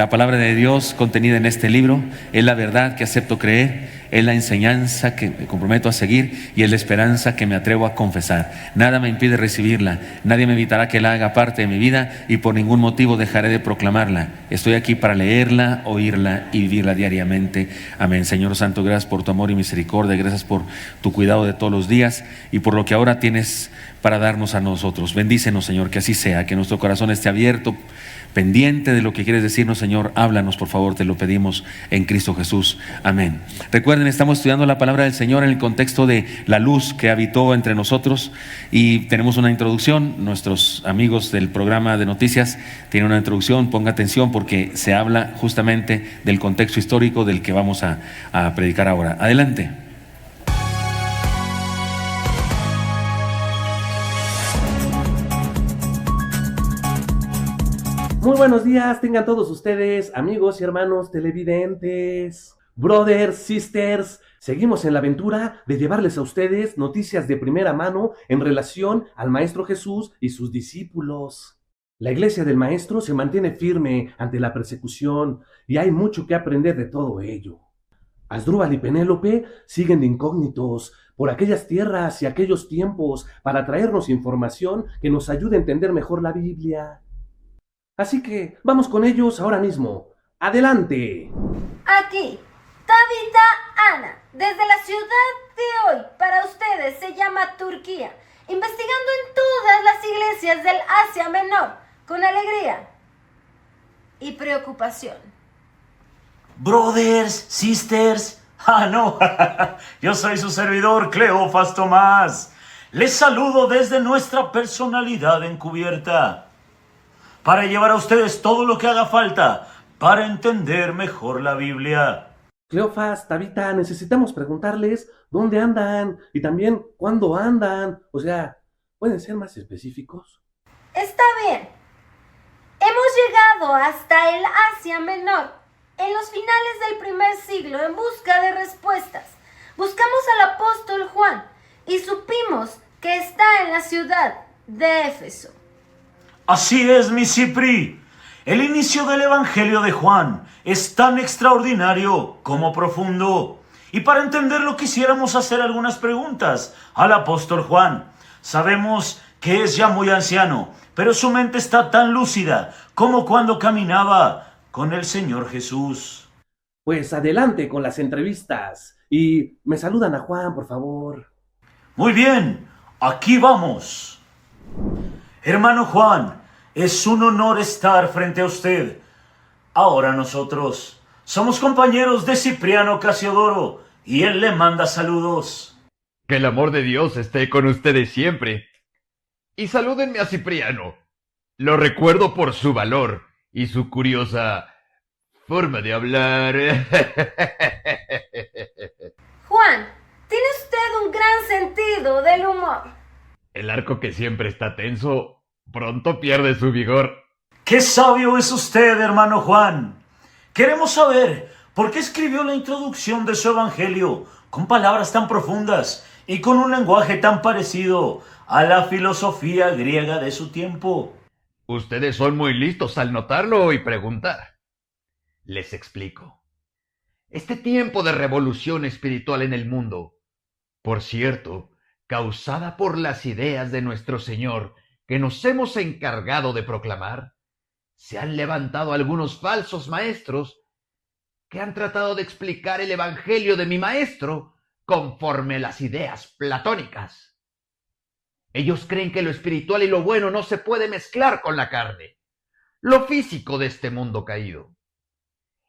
La palabra de Dios contenida en este libro es la verdad que acepto creer, es la enseñanza que me comprometo a seguir y es la esperanza que me atrevo a confesar. Nada me impide recibirla, nadie me evitará que la haga parte de mi vida y por ningún motivo dejaré de proclamarla. Estoy aquí para leerla, oírla y vivirla diariamente. Amén. Señor Santo, gracias por tu amor y misericordia, gracias por tu cuidado de todos los días y por lo que ahora tienes para darnos a nosotros. Bendícenos, Señor, que así sea, que nuestro corazón esté abierto, pendiente de lo que quieres decirnos, Señor. Háblanos, por favor, te lo pedimos en Cristo Jesús. Amén. Recuerden, estamos estudiando la palabra del Señor en el contexto de la luz que habitó entre nosotros y tenemos una introducción. Nuestros amigos del programa de noticias tienen una introducción. Ponga atención porque se habla justamente del contexto histórico del que vamos a predicar ahora. Adelante. Muy buenos días, tengan todos ustedes, amigos y hermanos televidentes, brothers, sisters. Seguimos en la aventura de llevarles a ustedes noticias de primera mano en relación al Maestro Jesús y sus discípulos. La iglesia del Maestro se mantiene firme ante la persecución y hay mucho que aprender de todo ello. Asdrúbal y Penélope siguen de incógnitos por aquellas tierras y aquellos tiempos para traernos información que nos ayude a entender mejor la Biblia. Así que vamos con ellos ahora mismo. ¡Adelante! Aquí, Tabitha Ana, desde la ciudad de hoy, para ustedes se llama Turquía, investigando en todas las iglesias del Asia Menor, con alegría y preocupación. Brothers, sisters, no, yo soy su servidor Cleofas Tomás. Les saludo desde nuestra personalidad encubierta, para llevar a ustedes todo lo que haga falta para entender mejor la Biblia. Cleofas, Tabitha, necesitamos preguntarles dónde andan y también cuándo andan. O sea, ¿pueden ser más específicos? Está bien. Hemos llegado hasta el Asia Menor en los finales del primer siglo en busca de respuestas. Buscamos al apóstol Juan y supimos que está en la ciudad de Éfeso. Así es, mi Cipri. El inicio del Evangelio de Juan es tan extraordinario como profundo. Y para entenderlo quisiéramos hacer algunas preguntas al apóstol Juan. Sabemos que es ya muy anciano, pero su mente está tan lúcida como cuando caminaba con el Señor Jesús. Pues adelante con las entrevistas. Y me saludan a Juan, por favor. Muy bien, aquí vamos. Hermano Juan, es un honor estar frente a usted. Ahora nosotros somos compañeros de Cipriano Casiodoro y él le manda saludos. Que el amor de Dios esté con ustedes siempre. Y salúdenme a Cipriano. Lo recuerdo por su valor y su curiosa forma de hablar. Juan, tiene usted un gran sentido del humor. El arco que siempre está tenso pronto pierde su vigor. ¡Qué sabio es usted, hermano Juan! Queremos saber por qué escribió la introducción de su evangelio con palabras tan profundas y con un lenguaje tan parecido a la filosofía griega de su tiempo. Ustedes son muy listos al notarlo y preguntar. Les explico. Este tiempo de revolución espiritual en el mundo, por cierto, causada por las ideas de nuestro Señor, que nos hemos encargado de proclamar, se han levantado algunos falsos maestros que han tratado de explicar el evangelio de mi maestro conforme a las ideas platónicas. Ellos creen que lo espiritual y lo bueno no se puede mezclar con la carne, lo físico de este mundo caído,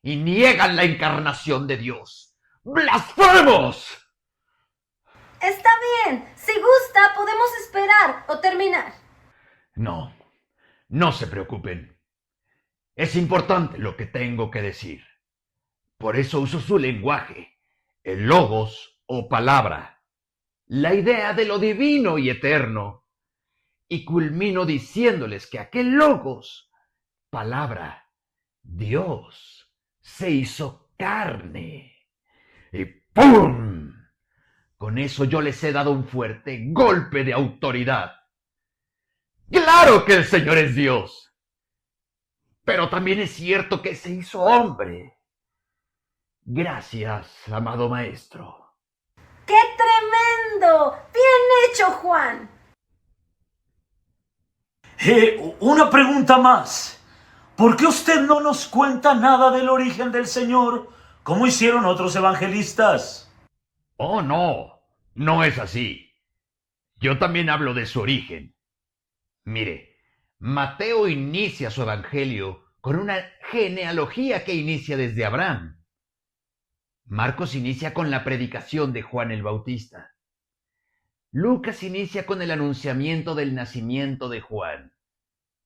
y niegan la encarnación de Dios. ¡Blasfemos! Está bien, si gusta podemos esperar o terminar. No, no se preocupen. Es importante lo que tengo que decir. Por eso uso su lenguaje, el logos o palabra, la idea de lo divino y eterno. Y culmino diciéndoles que aquel logos, palabra, Dios, se hizo carne. Y ¡pum! Con eso yo les he dado un fuerte golpe de autoridad. ¡Claro que el Señor es Dios! pero también es cierto que se hizo hombre. Gracias, amado maestro. ¡Qué tremendo! Bien hecho, Juan. Una pregunta más. ¿Por qué usted no nos cuenta nada del origen del Señor, como hicieron otros evangelistas? Oh, no, no es así. Yo también hablo de su origen. Mire, Mateo inicia su evangelio con una genealogía que inicia desde Abraham. Marcos inicia con la predicación de Juan el Bautista. Lucas inicia con el anunciamiento del nacimiento de Juan.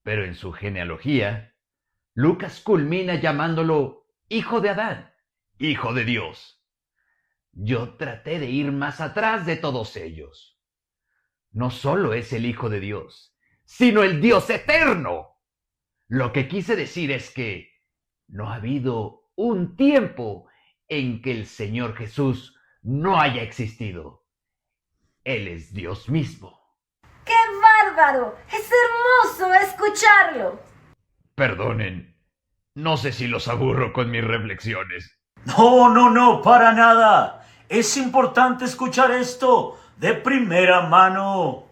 Pero en su genealogía, Lucas culmina llamándolo hijo de Adán, hijo de Dios. Yo traté de ir más atrás de todos ellos. No solo es el Hijo de Dios, sino el Dios eterno. Lo que quise decir es que no ha habido un tiempo en que el Señor Jesús no haya existido. Él es Dios mismo. ¡Qué bárbaro! Es hermoso escucharlo. Perdonen, no sé si los aburro con mis reflexiones. No, para nada. Es importante escuchar esto de primera mano.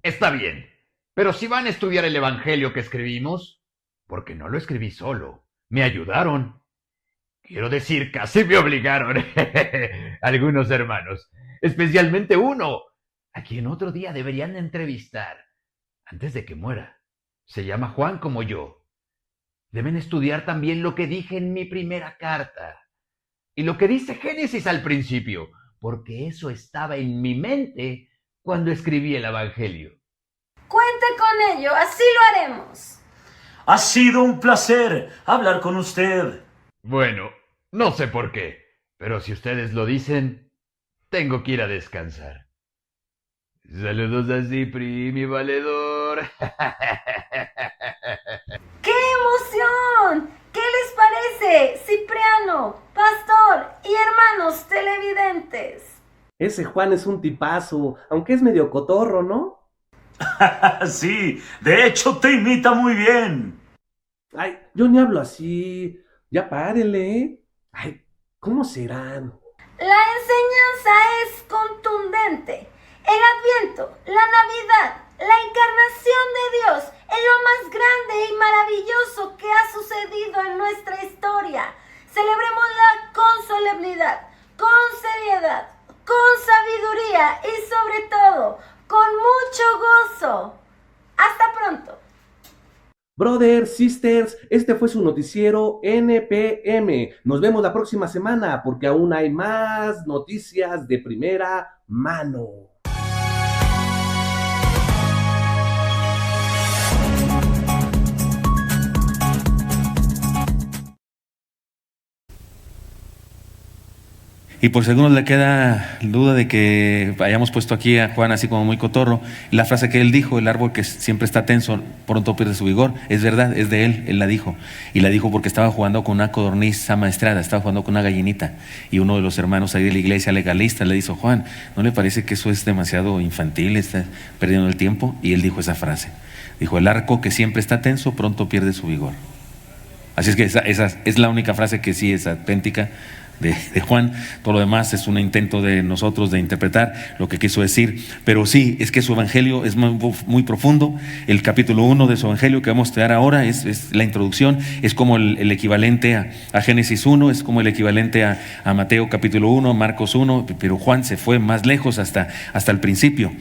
Está bien, pero si van a estudiar el Evangelio que escribimos, porque no lo escribí solo, me ayudaron. Quiero decir, casi me obligaron algunos hermanos, especialmente uno, a quien otro día deberían entrevistar, antes de que muera. Se llama Juan como yo. Deben estudiar también lo que dije en mi primera carta y lo que dice Génesis al principio, porque eso estaba en mi mente cuando escribí el Evangelio. Cuente con ello, así lo haremos. Ha sido un placer hablar con usted. Bueno, no sé por qué, pero si ustedes lo dicen, tengo que ir a descansar. Saludos a Cipri, mi valedor. ¡Qué emoción! ¿Qué les parece, Cipriano, Pastor y hermanos televidentes? Ese Juan es un tipazo, aunque es medio cotorro, ¿no? Sí, de hecho te imita muy bien. Ay, yo ni hablo así. Ya párele, ¿eh? Ay, ¿cómo serán? La enseñanza es contundente. El Adviento, la Navidad, la encarnación de Dios es lo más grande y maravilloso que ha sucedido en nuestra historia. Celebrémosla con solemnidad, con seriedad, con sabiduría y sobre todo, con mucho gozo. Hasta pronto. Brothers, sisters, este fue su noticiero NPM. Nos vemos la próxima semana porque aún hay más noticias de primera mano. Y por si a alguno le queda duda de que hayamos puesto aquí a Juan así como muy cotorro, la frase que él dijo, el árbol que siempre está tenso, pronto pierde su vigor, es verdad, es de él la dijo. Y la dijo porque estaba jugando con una codorniz amaestrada, estaba jugando con una gallinita. Y uno de los hermanos ahí de la iglesia legalista le dijo, Juan, ¿no le parece que eso es demasiado infantil, está perdiendo el tiempo? Y él dijo esa frase. Dijo, el arco que siempre está tenso, pronto pierde su vigor. Así es que esa es la única frase que sí es auténtica de Juan. Todo lo demás es un intento de nosotros de interpretar lo que quiso decir, pero sí, es que su evangelio es muy profundo. El capítulo 1 de su evangelio que vamos a estudiar ahora es la introducción, es como el equivalente a Génesis 1, es como el equivalente a Mateo capítulo 1, Marcos 1, pero Juan se fue más lejos hasta el principio.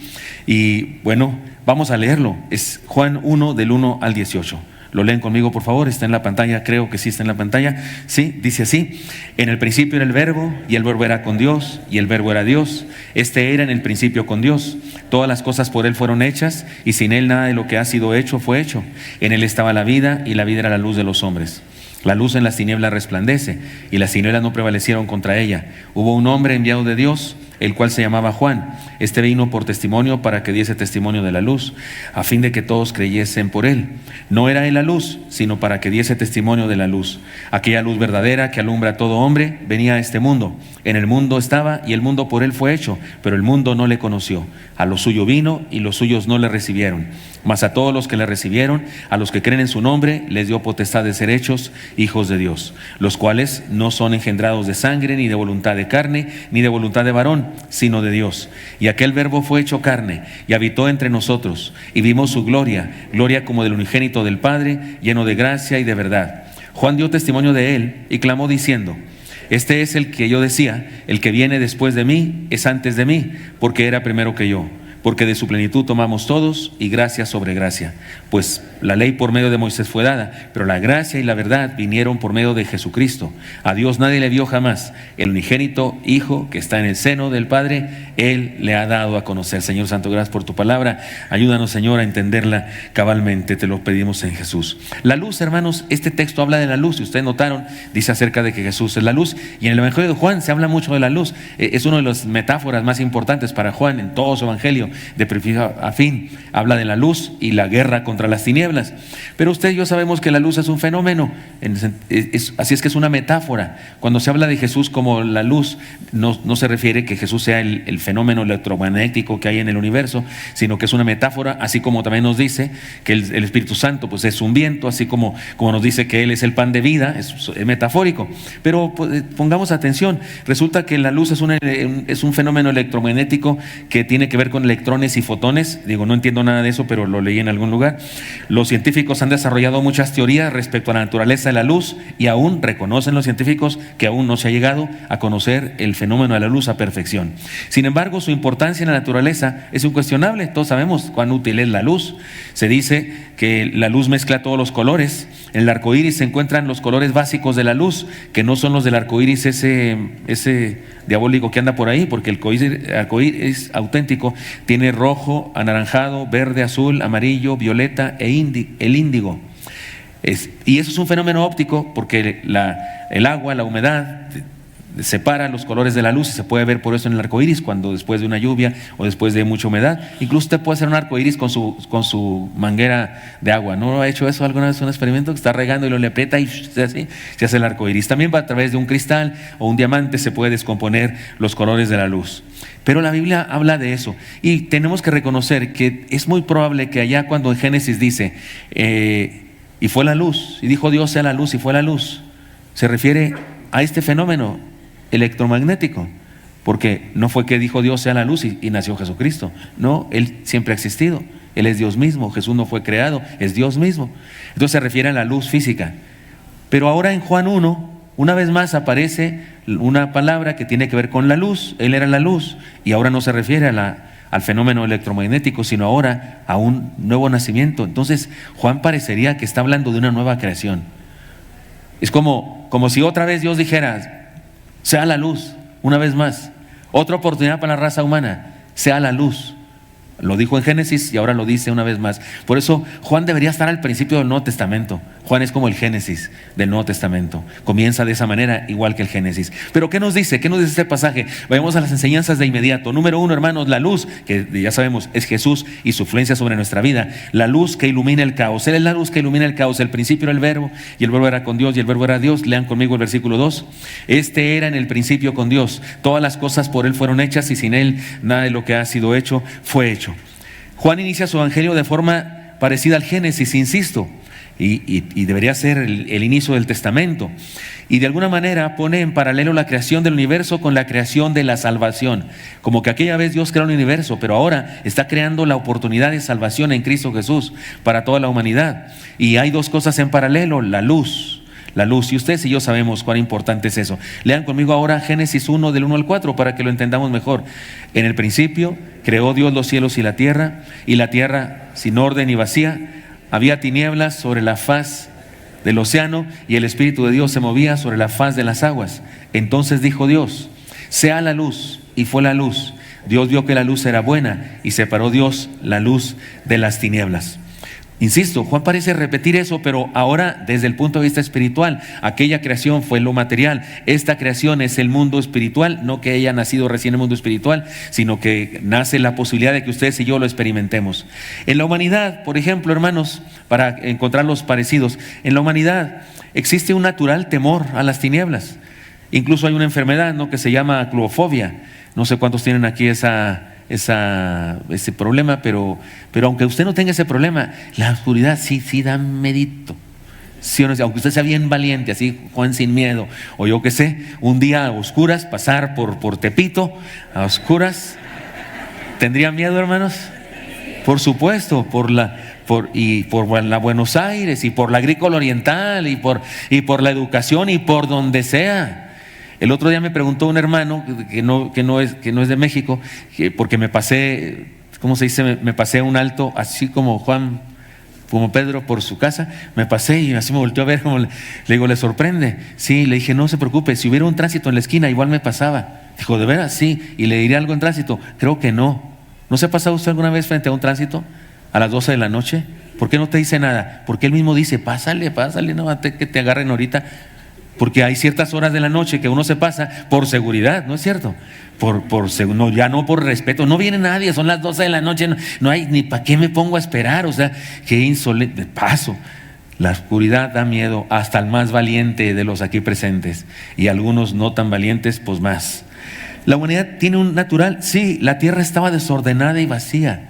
Y bueno, vamos a leerlo, es Juan 1 del 1 al 18. Lo leen conmigo, por favor, está en la pantalla, creo que sí está en la pantalla. Sí, dice así: en el principio era el verbo, y el verbo era con Dios, y el verbo era Dios. Este era en el principio con Dios. Todas las cosas por él fueron hechas, y sin él nada de lo que ha sido hecho fue hecho. En él estaba la vida, y la vida era la luz de los hombres. La luz en las tinieblas resplandece, y las tinieblas no prevalecieron contra ella. Hubo un hombre enviado de Dios, el cual se llamaba Juan. Este vino por testimonio para que diese testimonio de la luz, a fin de que todos creyesen por él. No era él la luz, sino para que diese testimonio de la luz. Aquella luz verdadera que alumbra a todo hombre venía a este mundo. En el mundo estaba y el mundo por él fue hecho, pero el mundo no le conoció. A lo suyo vino y los suyos no le recibieron. Mas a todos los que le recibieron, a los que creen en su nombre, les dio potestad de ser hechos hijos de Dios, los cuales no son engendrados de sangre, ni de voluntad de carne, ni de voluntad de varón, sino de Dios. Y aquel verbo fue hecho carne, y habitó entre nosotros, y vimos su gloria, gloria como del unigénito del Padre, lleno de gracia y de verdad. Juan dio testimonio de él, y clamó diciendo: este es el que yo decía, el que viene después de mí es antes de mí, porque era primero que yo. Porque de su plenitud tomamos todos, y gracia sobre gracia. Pues la ley por medio de Moisés fue dada, pero la gracia y la verdad vinieron por medio de Jesucristo. A Dios nadie le vio jamás. El unigénito Hijo que está en el seno del Padre, Él le ha dado a conocer. Señor Santo, gracias por tu palabra. Ayúdanos, Señor, a entenderla cabalmente. Te lo pedimos en Jesús. La luz, hermanos, este texto habla de la luz. Si ustedes notaron, dice acerca de que Jesús es la luz. Y en el Evangelio de Juan se habla mucho de la luz. Es una de las metáforas más importantes para Juan en todo su Evangelio. De principio a fin, habla de la luz y la guerra contra las tinieblas. Pero usted y yo sabemos que la luz es un fenómeno, así es que es una metáfora. Cuando se habla de Jesús como la luz, no se refiere que Jesús sea el fenómeno electromagnético que hay en el universo, sino que es una metáfora, así como también nos dice que el Espíritu Santo pues es un viento, así como nos dice que Él es el pan de vida, es metafórico. Pero pues, pongamos atención, resulta que la luz es un fenómeno electromagnético que tiene que ver con electrones y fotones. Digo, no entiendo nada de eso, pero lo leí en algún lugar. Los científicos han desarrollado muchas teorías respecto a la naturaleza de la luz, y aún reconocen los científicos que aún no se ha llegado a conocer el fenómeno de la luz a perfección. Sin embargo, su importancia en la naturaleza es incuestionable. Todos sabemos cuán útil es la luz. Se dice que la luz mezcla todos los colores. En el arco iris se encuentran los colores básicos de la luz, que no son los del arco iris ese diabólico que anda por ahí, porque el arco iris auténtico tiene rojo, anaranjado, verde, azul, amarillo, violeta el índigo. Y eso es un fenómeno óptico, porque el agua, la humedad separa los colores de la luz, y se puede ver por eso en el arco iris cuando después de una lluvia o después de mucha humedad. Incluso usted puede hacer un arco iris con su manguera de agua. ¿No ha hecho eso alguna vez? Un experimento que está regando y lo le aprieta y así se hace el arco iris. También a través de un cristal o un diamante se puede descomponer los colores de la luz. Pero la Biblia habla de eso, y tenemos que reconocer que es muy probable que allá cuando en Génesis dice y fue la luz, y dijo Dios sea la luz, y fue la luz, se refiere a este fenómeno electromagnético, porque no fue que dijo Dios sea la luz y nació Jesucristo. No, Él siempre ha existido, Él es Dios mismo. Jesús no fue creado, es Dios mismo. Entonces se refiere a la luz física. Pero ahora en Juan 1, una vez más aparece una palabra que tiene que ver con la luz. Él era la luz, y ahora no se refiere al fenómeno electromagnético, sino ahora a un nuevo nacimiento. Entonces Juan parecería que está hablando de una nueva creación. Es como si otra vez Dios dijera: sea la luz, una vez más, otra oportunidad para la raza humana, sea la luz. Lo dijo en Génesis y ahora lo dice una vez más. Por eso Juan debería estar al principio del Nuevo Testamento. Juan es como el Génesis del Nuevo Testamento. Comienza de esa manera, igual que el Génesis. Pero ¿qué nos dice? ¿Qué nos dice este pasaje? Vayamos a las enseñanzas de inmediato. Número 1, hermanos, la luz, que ya sabemos es Jesús y su influencia sobre nuestra vida. La luz que ilumina el caos. Él es la luz que ilumina el caos. El principio era el verbo, y el verbo era con Dios, y el verbo era Dios. Lean conmigo el versículo 2. Este era en el principio con Dios. Todas las cosas por Él fueron hechas, y sin Él nada de lo que ha sido hecho fue hecho. Juan inicia su evangelio de forma parecida al Génesis, insisto, y debería ser el inicio del Testamento. Y de alguna manera pone en paralelo la creación del universo con la creación de la salvación. Como que aquella vez Dios creó el universo, pero ahora está creando la oportunidad de salvación en Cristo Jesús para toda la humanidad. Y hay dos cosas en paralelo: la luz, y ustedes y yo sabemos cuán importante es eso. Lean conmigo ahora Génesis 1 del 1 al 4 para que lo entendamos mejor. En el principio creó Dios los cielos y la tierra sin orden y vacía. Había tinieblas sobre la faz del océano, y el Espíritu de Dios se movía sobre la faz de las aguas. Entonces dijo Dios: sea la luz, y fue la luz. Dios vio que la luz era buena, y separó Dios la luz de las tinieblas. Insisto, Juan parece repetir eso, pero ahora desde el punto de vista espiritual. Aquella creación fue lo material, esta creación es el mundo espiritual, no que haya nacido recién en el mundo espiritual, sino que nace la posibilidad de que ustedes y yo lo experimentemos. En la humanidad, por ejemplo, hermanos, para encontrar los parecidos, en la humanidad existe un natural temor a las tinieblas. Incluso hay una enfermedad, ¿no?, que se llama clorofobia. No sé cuántos tienen aquí ese problema, pero aunque usted no tenga ese problema, la oscuridad sí da medito. ¿Sí o no? Aunque usted sea bien valiente, así Juan sin miedo, o yo qué sé, un día a oscuras, pasar por Tepito, a oscuras, ¿tendría miedo, hermanos? Por supuesto, por la Buenos Aires, y por la agrícola oriental, y por la educación, y por donde sea. El otro día me preguntó un hermano que no es de México, porque me pasé, ¿cómo se dice? Me pasé un alto, así como Pedro por su casa, me pasé y así me volteó a ver, le digo, ¿le sorprende? Sí, le dije, no se preocupe, si hubiera un tránsito en la esquina igual me pasaba. Dijo, ¿de veras? Sí. ¿Y le diré algo en tránsito? Creo que no. ¿No se ha pasado usted alguna vez frente a un tránsito a las 12 de la noche? ¿Por qué no te dice nada? Porque él mismo dice, pásale, no que te agarren ahorita. Porque hay ciertas horas de la noche que uno se pasa por seguridad, ¿no es cierto? Ya no por respeto, no viene nadie, son las 12 de la noche, no hay ni para qué me pongo a esperar, o sea, qué insolente paso. La oscuridad da miedo hasta al más valiente de los aquí presentes, y algunos no tan valientes, pues más. La humanidad tiene un natural, sí, la tierra estaba desordenada y vacía.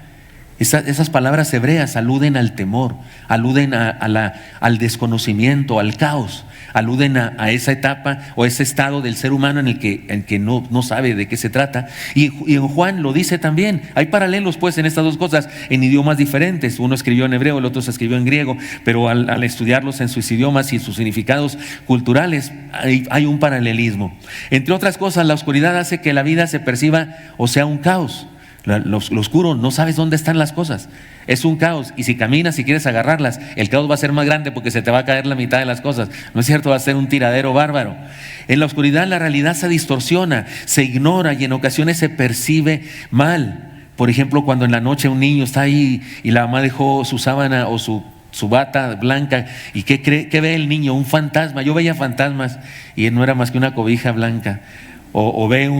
Esas palabras hebreas aluden al temor, aluden al desconocimiento, al caos, aluden a esa etapa o ese estado del ser humano en el que no sabe de qué se trata. Y en Juan lo dice también. Hay paralelos pues en estas dos cosas en idiomas diferentes. Uno escribió en hebreo, el otro se escribió en griego, pero al estudiarlos en sus idiomas y sus significados culturales hay un paralelismo. Entre otras cosas, la oscuridad hace que la vida se perciba o sea un caos. Lo oscuro, no sabes dónde están las cosas, es un caos, y si caminas y quieres agarrarlas, el caos va a ser más grande porque se te va a caer la mitad de las cosas, ¿no es cierto? Va a ser un tiradero bárbaro. En la oscuridad la realidad se distorsiona, se ignora y en ocasiones se percibe mal. Por ejemplo, cuando en la noche un niño está ahí y la mamá dejó su sábana o su bata blanca, y ¿qué ve el niño? Un fantasma. Yo veía fantasmas y no era más que una cobija blanca. O ve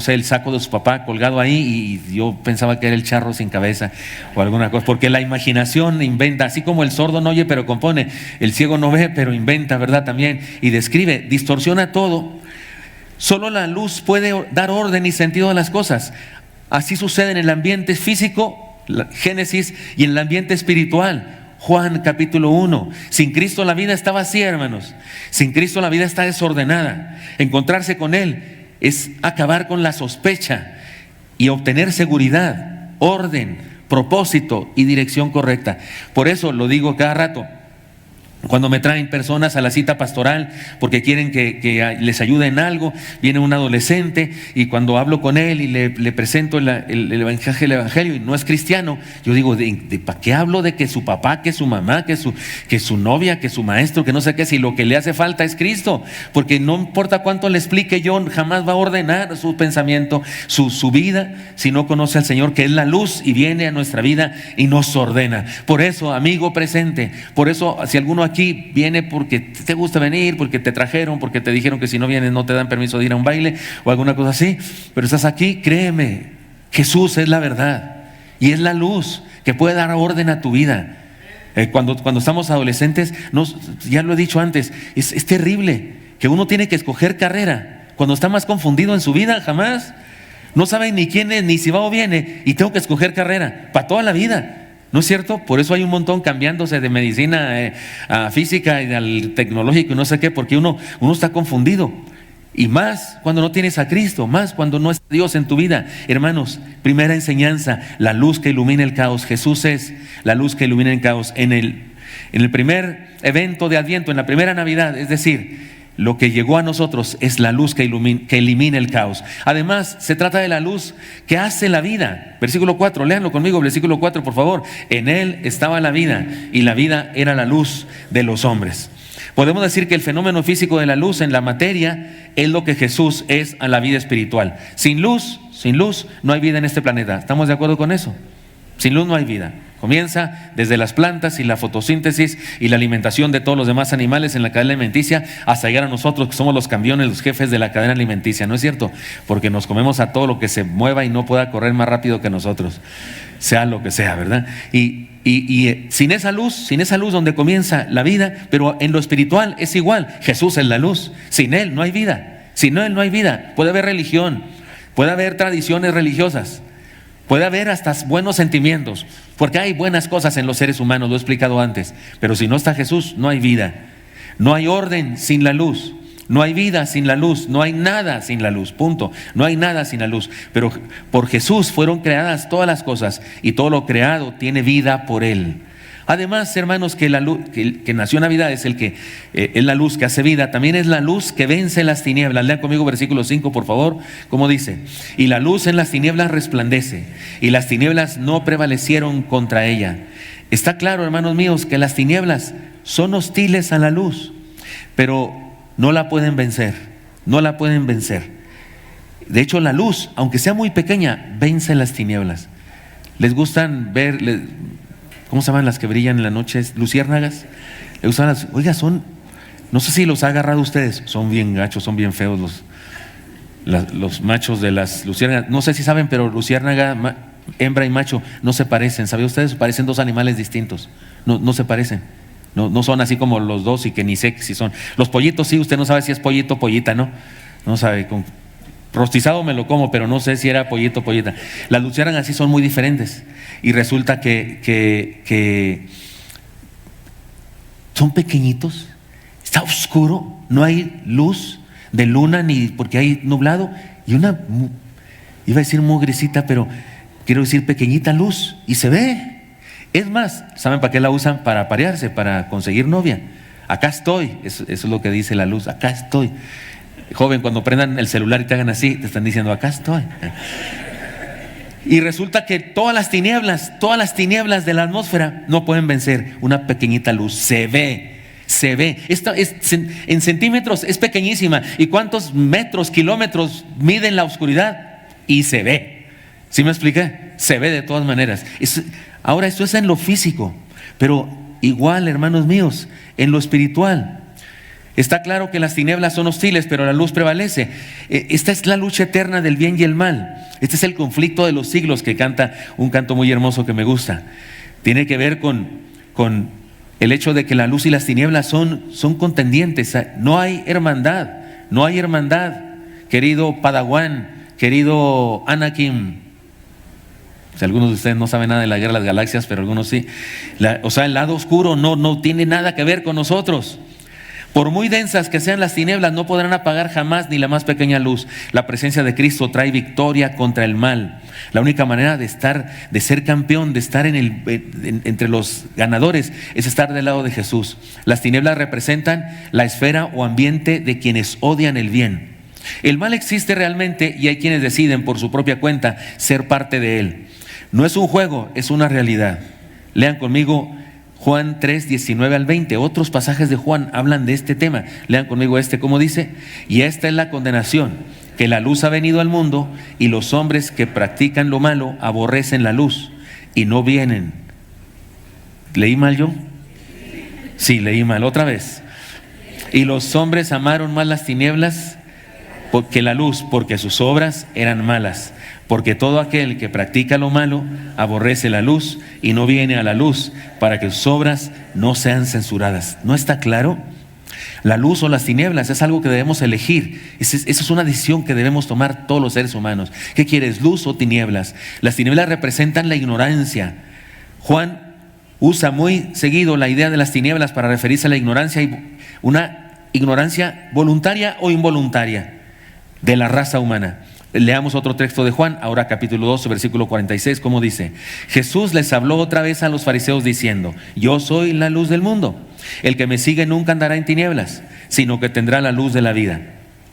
el saco de su papá colgado ahí y yo pensaba que era el charro sin cabeza o alguna cosa, porque la imaginación inventa, así como el sordo no oye pero compone, el ciego no ve pero inventa, ¿verdad? También, y describe, distorsiona todo. Solo la luz puede dar orden y sentido a las cosas. Así sucede en el ambiente físico, Génesis, y en el ambiente espiritual. Juan capítulo 1, sin Cristo la vida está vacía, hermanos. Sin Cristo la vida está desordenada. Encontrarse con Él es acabar con la sospecha y obtener seguridad, orden, propósito y dirección correcta. Por eso lo digo cada rato. Cuando me traen personas a la cita pastoral porque quieren que les ayude en algo, viene un adolescente y cuando hablo con él y le presento el evangelio y no es cristiano, yo digo, ¿para qué hablo de que su papá, que su mamá, que su novia, que su maestro, que no sé qué, si lo que le hace falta es Cristo? Porque no importa cuánto le explique yo, jamás va a ordenar su pensamiento, su vida, si no conoce al Señor, que es la luz y viene a nuestra vida y nos ordena. Por eso, amigo presente, por eso si alguno aquí viene porque te gusta venir, porque te trajeron, porque te dijeron que si no vienes no te dan permiso de ir a un baile o alguna cosa así, pero estás aquí, créeme, Jesús es la verdad y es la luz que puede dar orden a tu vida. Cuando estamos adolescentes, ya lo he dicho antes, es terrible que uno tiene que escoger carrera cuando está más confundido en su vida. Jamás no sabe ni quién es, ni si va o viene, y tengo que escoger carrera para toda la vida. ¿No es cierto? Por eso hay un montón cambiándose de medicina a física y al tecnológico y no sé qué, porque uno está confundido. Y más cuando no tienes a Cristo, más cuando no está Dios en tu vida. Hermanos, primera enseñanza, la luz que ilumina el caos. Jesús es la luz que ilumina el caos. En el primer evento de Adviento, en la primera Navidad, es decir, lo que llegó a nosotros es la luz que elimina el caos. Además, se trata de la luz que hace la vida. Versículo 4, léanlo conmigo, versículo 4, por favor. En Él estaba la vida, y la vida era la luz de los hombres. Podemos decir que el fenómeno físico de la luz en la materia es lo que Jesús es a la vida espiritual. Sin luz no hay vida en este planeta. ¿Estamos de acuerdo con eso? Sin luz no hay vida. Comienza desde las plantas y la fotosíntesis y la alimentación de todos los demás animales en la cadena alimenticia hasta llegar a nosotros, que somos los campeones, los jefes de la cadena alimenticia. ¿No es cierto? Porque nos comemos a todo lo que se mueva y no pueda correr más rápido que nosotros, sea lo que sea, ¿verdad? Y sin esa luz donde comienza la vida, pero en lo espiritual es igual. Jesús es la luz. Sin Él no hay vida. Sin Él no hay vida. Puede haber religión, puede haber tradiciones religiosas, puede haber hasta buenos sentimientos, porque hay buenas cosas en los seres humanos, lo he explicado antes, pero si no está Jesús, no hay vida. No hay orden sin la luz, no hay vida sin la luz, no hay nada sin la luz, punto. No hay nada sin la luz, pero por Jesús fueron creadas todas las cosas y todo lo creado tiene vida por Él. Además, hermanos, que la luz que nació en Navidad es es la luz que hace vida, también es la luz que vence las tinieblas. Lean conmigo versículo 5, por favor, como dice: y la luz en las tinieblas resplandece, y las tinieblas no prevalecieron contra ella. Está claro, hermanos míos, que las tinieblas son hostiles a la luz, pero no la pueden vencer, no la pueden vencer. De hecho, la luz, aunque sea muy pequeña, vence las tinieblas. ¿Les gustan ver, cómo se llaman las que brillan en la noche? Luciérnagas. ¿Les gustan las? Oiga, no sé si los ha agarrado ustedes, son bien gachos, son bien feos los machos de las luciérnagas. No sé si saben, pero luciérnaga, hembra y macho, no se parecen. ¿Sabían ustedes? Parecen dos animales distintos. No se parecen. No son así como los dos, y que ni sé si son. Los pollitos sí, usted no sabe si es pollito o pollita, ¿no? No sabe. Con rostizado me lo como, pero no sé si era pollito o pollita. Las luciérnagas sí son muy diferentes. Y resulta que son pequeñitos, está oscuro, no hay luz de luna ni porque hay nublado, y iba a decir mugrecita, pero quiero decir pequeñita luz, y se ve. Es más, ¿saben para qué la usan? Para aparearse, para conseguir novia. Acá estoy, eso es lo que dice la luz, acá estoy. Joven, cuando prendan el celular y te hagan así, te están diciendo, acá estoy. Y resulta que todas las tinieblas de la atmósfera no pueden vencer una pequeñita luz. Se ve. Esta en centímetros es pequeñísima. ¿Y cuántos metros, kilómetros miden la oscuridad? Y se ve. ¿Sí me expliqué? Se ve de todas maneras. Ahora, esto es en lo físico, pero igual, hermanos míos, en lo espiritual. Está claro que las tinieblas son hostiles, pero la luz prevalece. Esta es la lucha eterna del bien y el mal. Este es el conflicto de los siglos, que canta un canto muy hermoso que me gusta. Tiene que ver con el hecho de que la luz y las tinieblas son contendientes. No hay hermandad, querido Padawan, querido Anakin. Si algunos de ustedes no saben nada de la guerra de las galaxias, pero algunos sí. El lado oscuro no tiene nada que ver con nosotros. Por muy densas que sean las tinieblas, no podrán apagar jamás ni la más pequeña luz. La presencia de Cristo trae victoria contra el mal. La única manera de ser campeón, de estar entre los ganadores, es estar del lado de Jesús. Las tinieblas representan la esfera o ambiente de quienes odian el bien. El mal existe realmente y hay quienes deciden por su propia cuenta ser parte de él. No es un juego, es una realidad. Lean conmigo Juan 3, 19 al 20. Otros pasajes de Juan hablan de este tema. Lean conmigo como dice: y esta es la condenación, que la luz ha venido al mundo, y los hombres que practican lo malo aborrecen la luz y no vienen. ¿Leí mal yo? Sí, leí mal. Otra vez. Y los hombres amaron más las tinieblas que la luz, porque sus obras eran malas. Porque todo aquel que practica lo malo aborrece la luz y no viene a la luz, para que sus obras no sean censuradas. ¿No está claro? La luz o las tinieblas es algo que debemos elegir. Esa es una decisión que debemos tomar todos los seres humanos. ¿Qué quieres, luz o tinieblas? Las tinieblas representan la ignorancia. Juan usa muy seguido la idea de las tinieblas para referirse a la ignorancia, y una ignorancia voluntaria o involuntaria de la raza humana. Leamos otro texto de Juan, ahora capítulo 2, versículo 46, como dice: Jesús les habló otra vez a los fariseos diciendo: yo soy la luz del mundo. El que me sigue nunca andará en tinieblas, sino que tendrá la luz de la vida.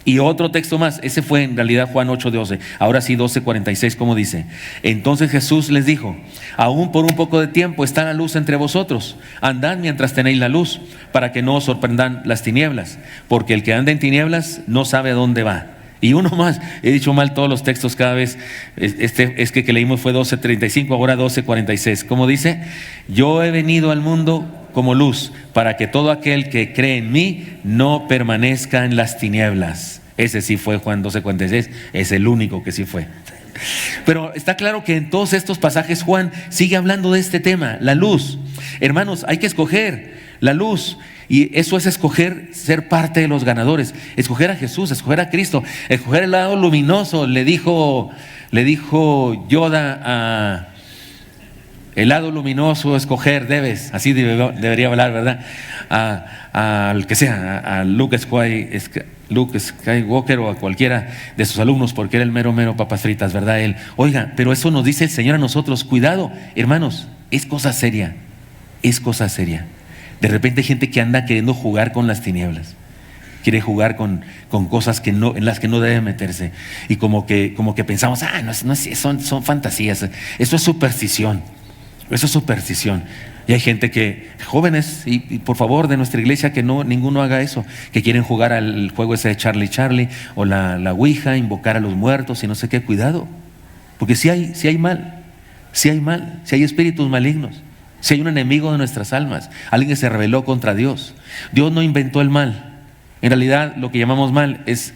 Y otro texto más, ese fue en realidad Juan 8:12, ahora sí 12:46, como dice: entonces Jesús les dijo: aún por un poco de tiempo está la luz entre vosotros, andad mientras tenéis la luz, para que no os sorprendan las tinieblas, porque el que anda en tinieblas no sabe a dónde va. Y uno más, he dicho mal todos los textos cada vez. Es que leímos fue 12:35, ahora 12:46. ¿Cómo dice? Yo he venido al mundo como luz, para que todo aquel que cree en mí no permanezca en las tinieblas. Ese sí fue Juan 12:46, es el único que sí fue. Pero está claro que en todos estos pasajes Juan sigue hablando de este tema, la luz. Hermanos, hay que escoger la luz, y eso es escoger ser parte de los ganadores, escoger a Jesús, escoger a Cristo, escoger el lado luminoso. Le dijo Yoda a el lado luminoso, escoger debes, así debería hablar, ¿verdad? Al que sea, a Luke Skywalker o a cualquiera de sus alumnos, porque era el mero papas fritas, ¿verdad? Él, oiga, pero eso nos dice el Señor a nosotros, cuidado, hermanos, es cosa seria, es cosa seria. De repente hay gente que anda queriendo jugar con las tinieblas, quiere jugar con cosas en las que no debe meterse, y como que pensamos, son fantasías, eso es superstición. Eso es superstición. Y hay gente que, jóvenes, y por favor de nuestra iglesia, que ninguno haga eso, que quieren jugar al juego ese de Charlie o la Ouija, invocar a los muertos y no sé qué. Cuidado, porque si hay mal, si hay espíritus malignos, si hay un enemigo de nuestras almas, alguien que se rebeló contra Dios. Dios no inventó el mal. En realidad lo que llamamos mal es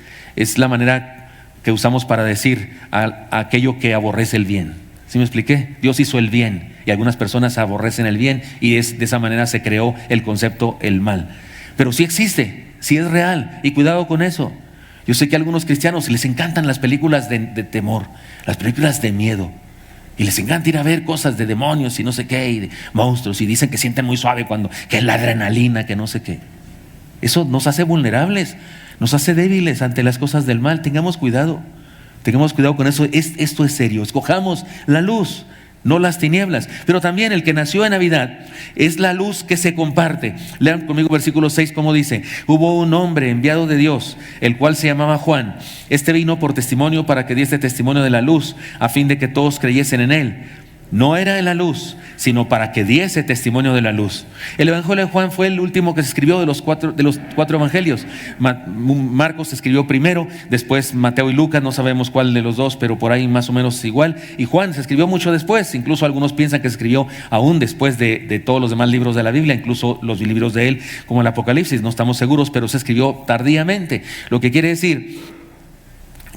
la manera que usamos para decir a aquello que aborrece el bien. ¿Sí me expliqué? Dios hizo el bien y algunas personas aborrecen el bien, y de esa manera se creó el concepto el mal. Pero sí existe, sí es real, y cuidado con eso. Yo sé que a algunos cristianos les encantan las películas de temor, las películas de miedo, y les encanta ir a ver cosas de demonios y no sé qué, y de monstruos, y dicen que sienten muy suave que es la adrenalina, que no sé qué. Eso nos hace vulnerables, nos hace débiles ante las cosas del mal. Tengamos cuidado con eso. Esto es serio. Escojamos la luz, no las tinieblas. Pero también el que nació en Navidad es la luz que se comparte. Lean conmigo versículo 6, como dice: hubo un hombre enviado de Dios, el cual se llamaba Juan. Este vino por testimonio, para que diese testimonio de la luz, a fin de que todos creyesen en él. No era de la luz, sino para que diese testimonio de la luz. El Evangelio de Juan fue el último que se escribió de los cuatro evangelios. Marcos se escribió primero, después Mateo y Lucas, no sabemos cuál de los dos, pero por ahí más o menos igual. Y Juan se escribió mucho después, incluso algunos piensan que se escribió aún después de todos los demás libros de la Biblia, incluso los libros de él, como el Apocalipsis, no estamos seguros, pero se escribió tardíamente. Lo que quiere decir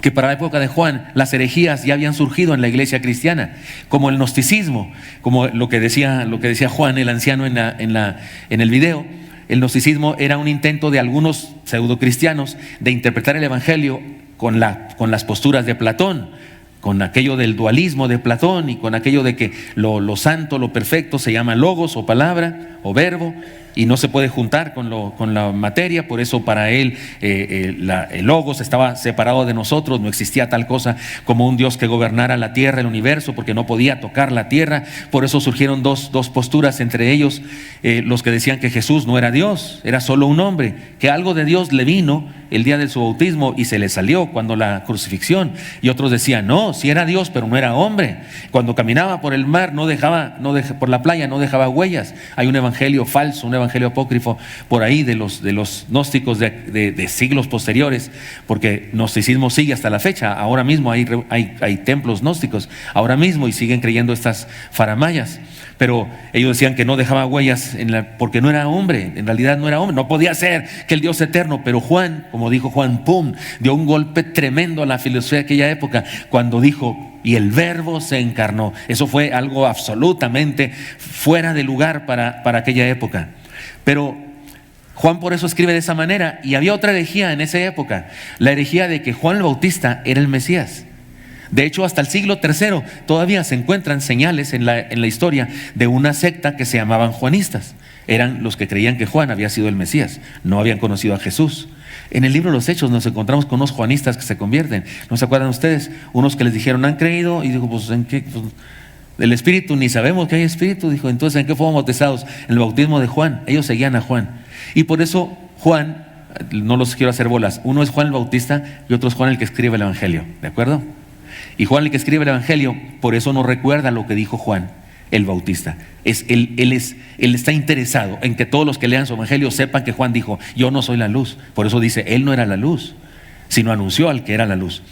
que para la época de Juan las herejías ya habían surgido en la iglesia cristiana, como el gnosticismo, como lo que decía Juan, el anciano en el video. El gnosticismo era un intento de algunos pseudocristianos de interpretar el evangelio con las posturas de Platón, con aquello del dualismo de Platón, y con aquello de que lo santo, lo perfecto se llama logos o palabra o verbo, y no se puede juntar con la materia. Por eso para él el logos estaba separado de nosotros. No existía tal cosa como un Dios que gobernara la tierra, el universo, porque no podía tocar la tierra. Por eso surgieron dos posturas, entre ellos los que decían que Jesús no era Dios, era solo un hombre, que algo de Dios le vino el día de su bautismo y se le salió cuando la crucifixión. Y otros decían, no, sí era Dios, pero no era hombre. Cuando caminaba por el mar, por la playa, no dejaba huellas. Hay un evangelio falso, un evangelio apócrifo por ahí de los gnósticos de siglos posteriores, porque gnosticismo sigue hasta la fecha. Ahora mismo hay templos gnósticos, ahora mismo, y siguen creyendo estas faramayas. Pero ellos decían que no dejaba huellas porque no era hombre, en realidad no era hombre, no podía ser que el Dios eterno. Pero Juan, como dijo Juan, dio un golpe tremendo a la filosofía de aquella época cuando dijo: y el verbo se encarnó. Eso fue algo absolutamente fuera de lugar para aquella época. Pero Juan por eso escribe de esa manera. Y había otra herejía en esa época, la herejía de que Juan el Bautista era el Mesías. De hecho, hasta el siglo III todavía se encuentran señales en la historia de una secta que se llamaban juanistas. Eran los que creían que Juan había sido el Mesías, no habían conocido a Jesús. En el libro de los Hechos nos encontramos con unos juanistas que se convierten. ¿No se acuerdan ustedes? Unos que les dijeron, ¿han creído? Y dijo, pues ¿en qué? Pues, el Espíritu, ni sabemos que hay Espíritu. Dijo, entonces ¿en qué fuimos bautizados? En el bautismo de Juan. Ellos seguían a Juan. Y por eso Juan, no los quiero hacer bolas, uno es Juan el Bautista y otro es Juan el que escribe el Evangelio, ¿de acuerdo? Y Juan el que escribe el Evangelio, por eso no recuerda lo que dijo Juan el Bautista. Él está interesado en que todos los que lean su Evangelio sepan que Juan dijo, yo no soy la luz. Por eso dice, él no era la luz. sino anunció al que era la luz.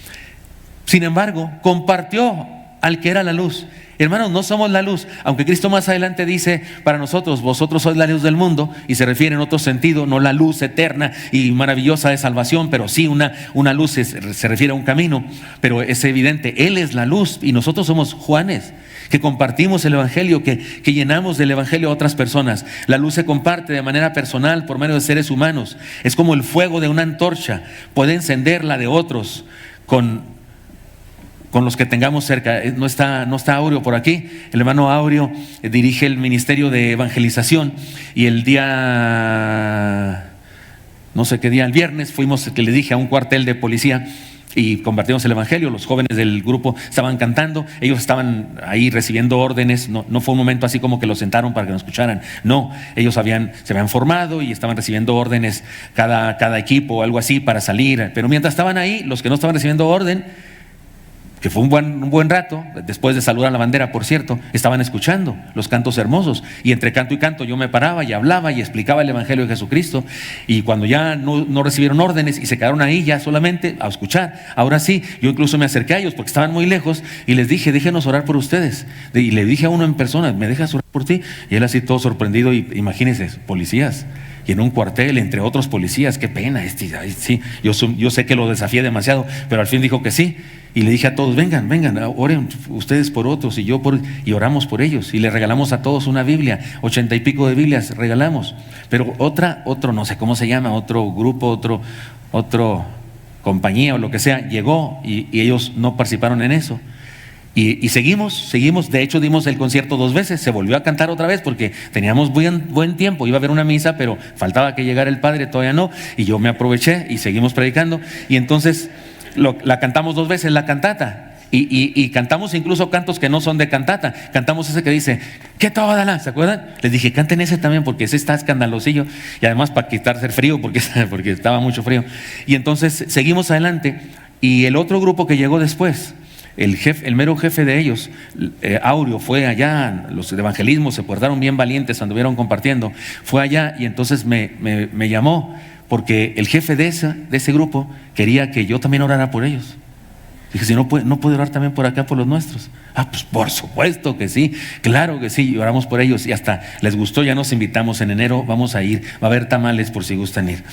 Sin embargo, compartió al que era la luz. Hermanos, no somos la luz, aunque Cristo más adelante dice para nosotros, vosotros sois la luz del mundo, y se refiere en otro sentido, no la luz eterna y maravillosa de salvación, pero sí una luz se refiere a un camino, pero es evidente, Él es la luz y nosotros somos Juanes, que compartimos el Evangelio, que llenamos del Evangelio a otras personas. La luz se comparte de manera personal por medio de seres humanos, es como el fuego de una antorcha, puede encender la de otros con los que tengamos cerca. No está Aureo por aquí. El hermano Aureo dirige el ministerio de evangelización y el día, no sé qué día, el viernes fuimos, que le dije, a un cuartel de policía y compartimos el Evangelio. Los jóvenes del grupo estaban cantando, ellos estaban ahí recibiendo órdenes. No fue un momento así como que los sentaron para que nos escucharan, no, ellos se habían formado y estaban recibiendo órdenes cada equipo o algo así para salir, pero mientras estaban ahí, los que no estaban recibiendo orden, que fue un buen rato, después de saludar la bandera, por cierto, estaban escuchando los cantos hermosos, y entre canto y canto yo me paraba y hablaba y explicaba el Evangelio de Jesucristo, y cuando ya no recibieron órdenes y se quedaron ahí ya solamente a escuchar, ahora sí, yo incluso me acerqué a ellos porque estaban muy lejos y les dije, déjenos orar por ustedes, y le dije a uno en persona, ¿me dejas orar por ti? Y él así todo sorprendido, y imagínense, policías, y en un cuartel, entre otros policías, qué pena, sí, yo sé que lo desafié demasiado, pero al fin dijo que sí. Y le dije a todos, vengan, oren ustedes por otros y oramos por ellos. Y le regalamos a todos una Biblia, 80 y pico de Biblias regalamos. Pero otro no sé cómo se llama, otro grupo, otro compañía o lo que sea, llegó y ellos no participaron en eso. Y seguimos, de hecho dimos el concierto 2 veces, se volvió a cantar otra vez porque teníamos buen tiempo, iba a haber una misa, pero faltaba que llegara el padre, todavía no, y yo me aproveché y seguimos predicando, y entonces la cantamos 2 veces, la cantata, y cantamos incluso cantos que no son de cantata, cantamos ese que dice, ¿qué toda la? ¿Se acuerdan? Les dije, canten ese también porque ese está escandalosillo, y además para quitarse el frío, porque estaba mucho frío, y entonces seguimos adelante, y el otro grupo que llegó después, el mero jefe de ellos, Aureo, fue allá, los de evangelismo se portaron bien valientes, anduvieron compartiendo, fue allá y entonces me llamó, porque el jefe de ese grupo quería que yo también orara por ellos. Dije, si no puede orar también por acá por los nuestros. Pues por supuesto que sí, claro que sí, y oramos por ellos y hasta les gustó, ya nos invitamos en enero, vamos a ir, va a haber tamales por si gustan ir.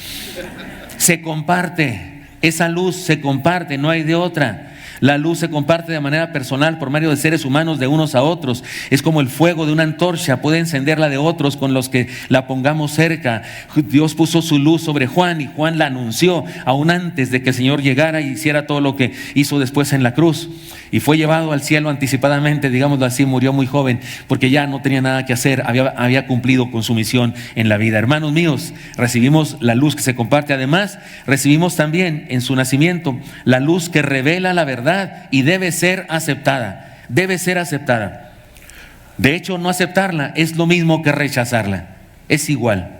Se comparte, esa luz se comparte, no hay de otra. La luz se comparte de manera personal por medio de seres humanos de unos a otros. Es como el fuego de una antorcha, puede encenderla de otros con los que la pongamos cerca. Dios puso su luz sobre Juan y Juan la anunció aún antes de que el Señor llegara y hiciera todo lo que hizo después en la cruz. Y fue llevado al cielo anticipadamente, digámoslo así, murió muy joven porque ya no tenía nada que hacer, había cumplido con su misión en la vida. Hermanos míos, recibimos la luz que se comparte. Además, recibimos también en su nacimiento la luz que revela la verdad y debe ser aceptada. De hecho, no aceptarla es lo mismo que rechazarla, es igual.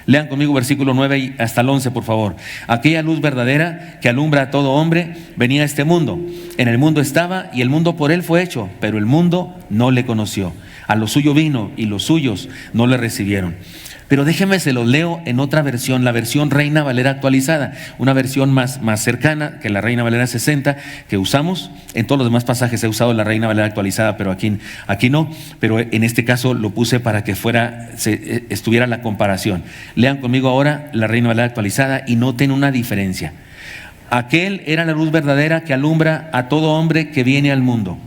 Lean conmigo versículo 9 y hasta el 11, por favor. Aquella luz verdadera que alumbra a todo hombre venía a este mundo. En el mundo estaba y el mundo por él fue hecho, pero el mundo no le conoció. A lo suyo vino y los suyos no le recibieron. Pero déjenme, se los leo en otra versión, la versión Reina Valera actualizada, una versión más cercana que la Reina Valera 60 que usamos. En todos los demás pasajes he usado la Reina Valera actualizada, pero aquí no. Pero en este caso lo puse para que estuviera la comparación. Lean conmigo ahora la Reina Valera actualizada y noten una diferencia. Aquel era la luz verdadera que alumbra a todo hombre que viene al mundo.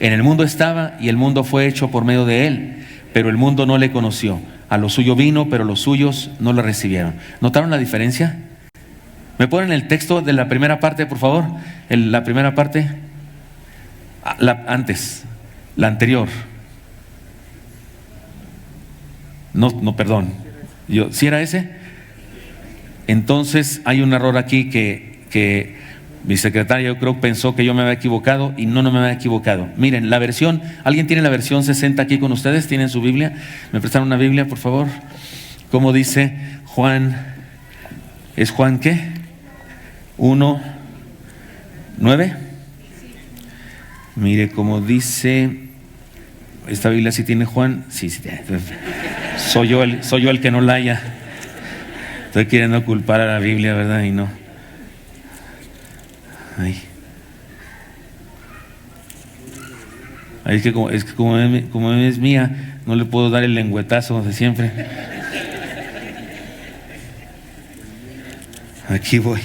En el mundo estaba y el mundo fue hecho por medio de él, pero el mundo no le conoció. A lo suyo vino, pero los suyos no lo recibieron. ¿Notaron la diferencia? ¿Me ponen el texto de la primera parte, por favor? La primera parte, la anterior. No, perdón. ¿Sí era ese? Entonces hay un error aquí que mi secretaria, yo creo, pensó que yo me había equivocado y no me había equivocado. Miren, la versión, ¿alguien tiene la versión 60 aquí con ustedes? ¿Tienen su Biblia? ¿Me prestan una Biblia, por favor? ¿Cómo dice Juan? ¿Es Juan qué? 1:9. Mire cómo dice. ¿Esta Biblia sí tiene Juan? Sí tiene. Soy yo el que no la haya. Estoy queriendo culpar a la Biblia, ¿verdad? Y no. Ay. Ay, es que como es mía, no le puedo dar el lengüetazo de siempre. Aquí voy,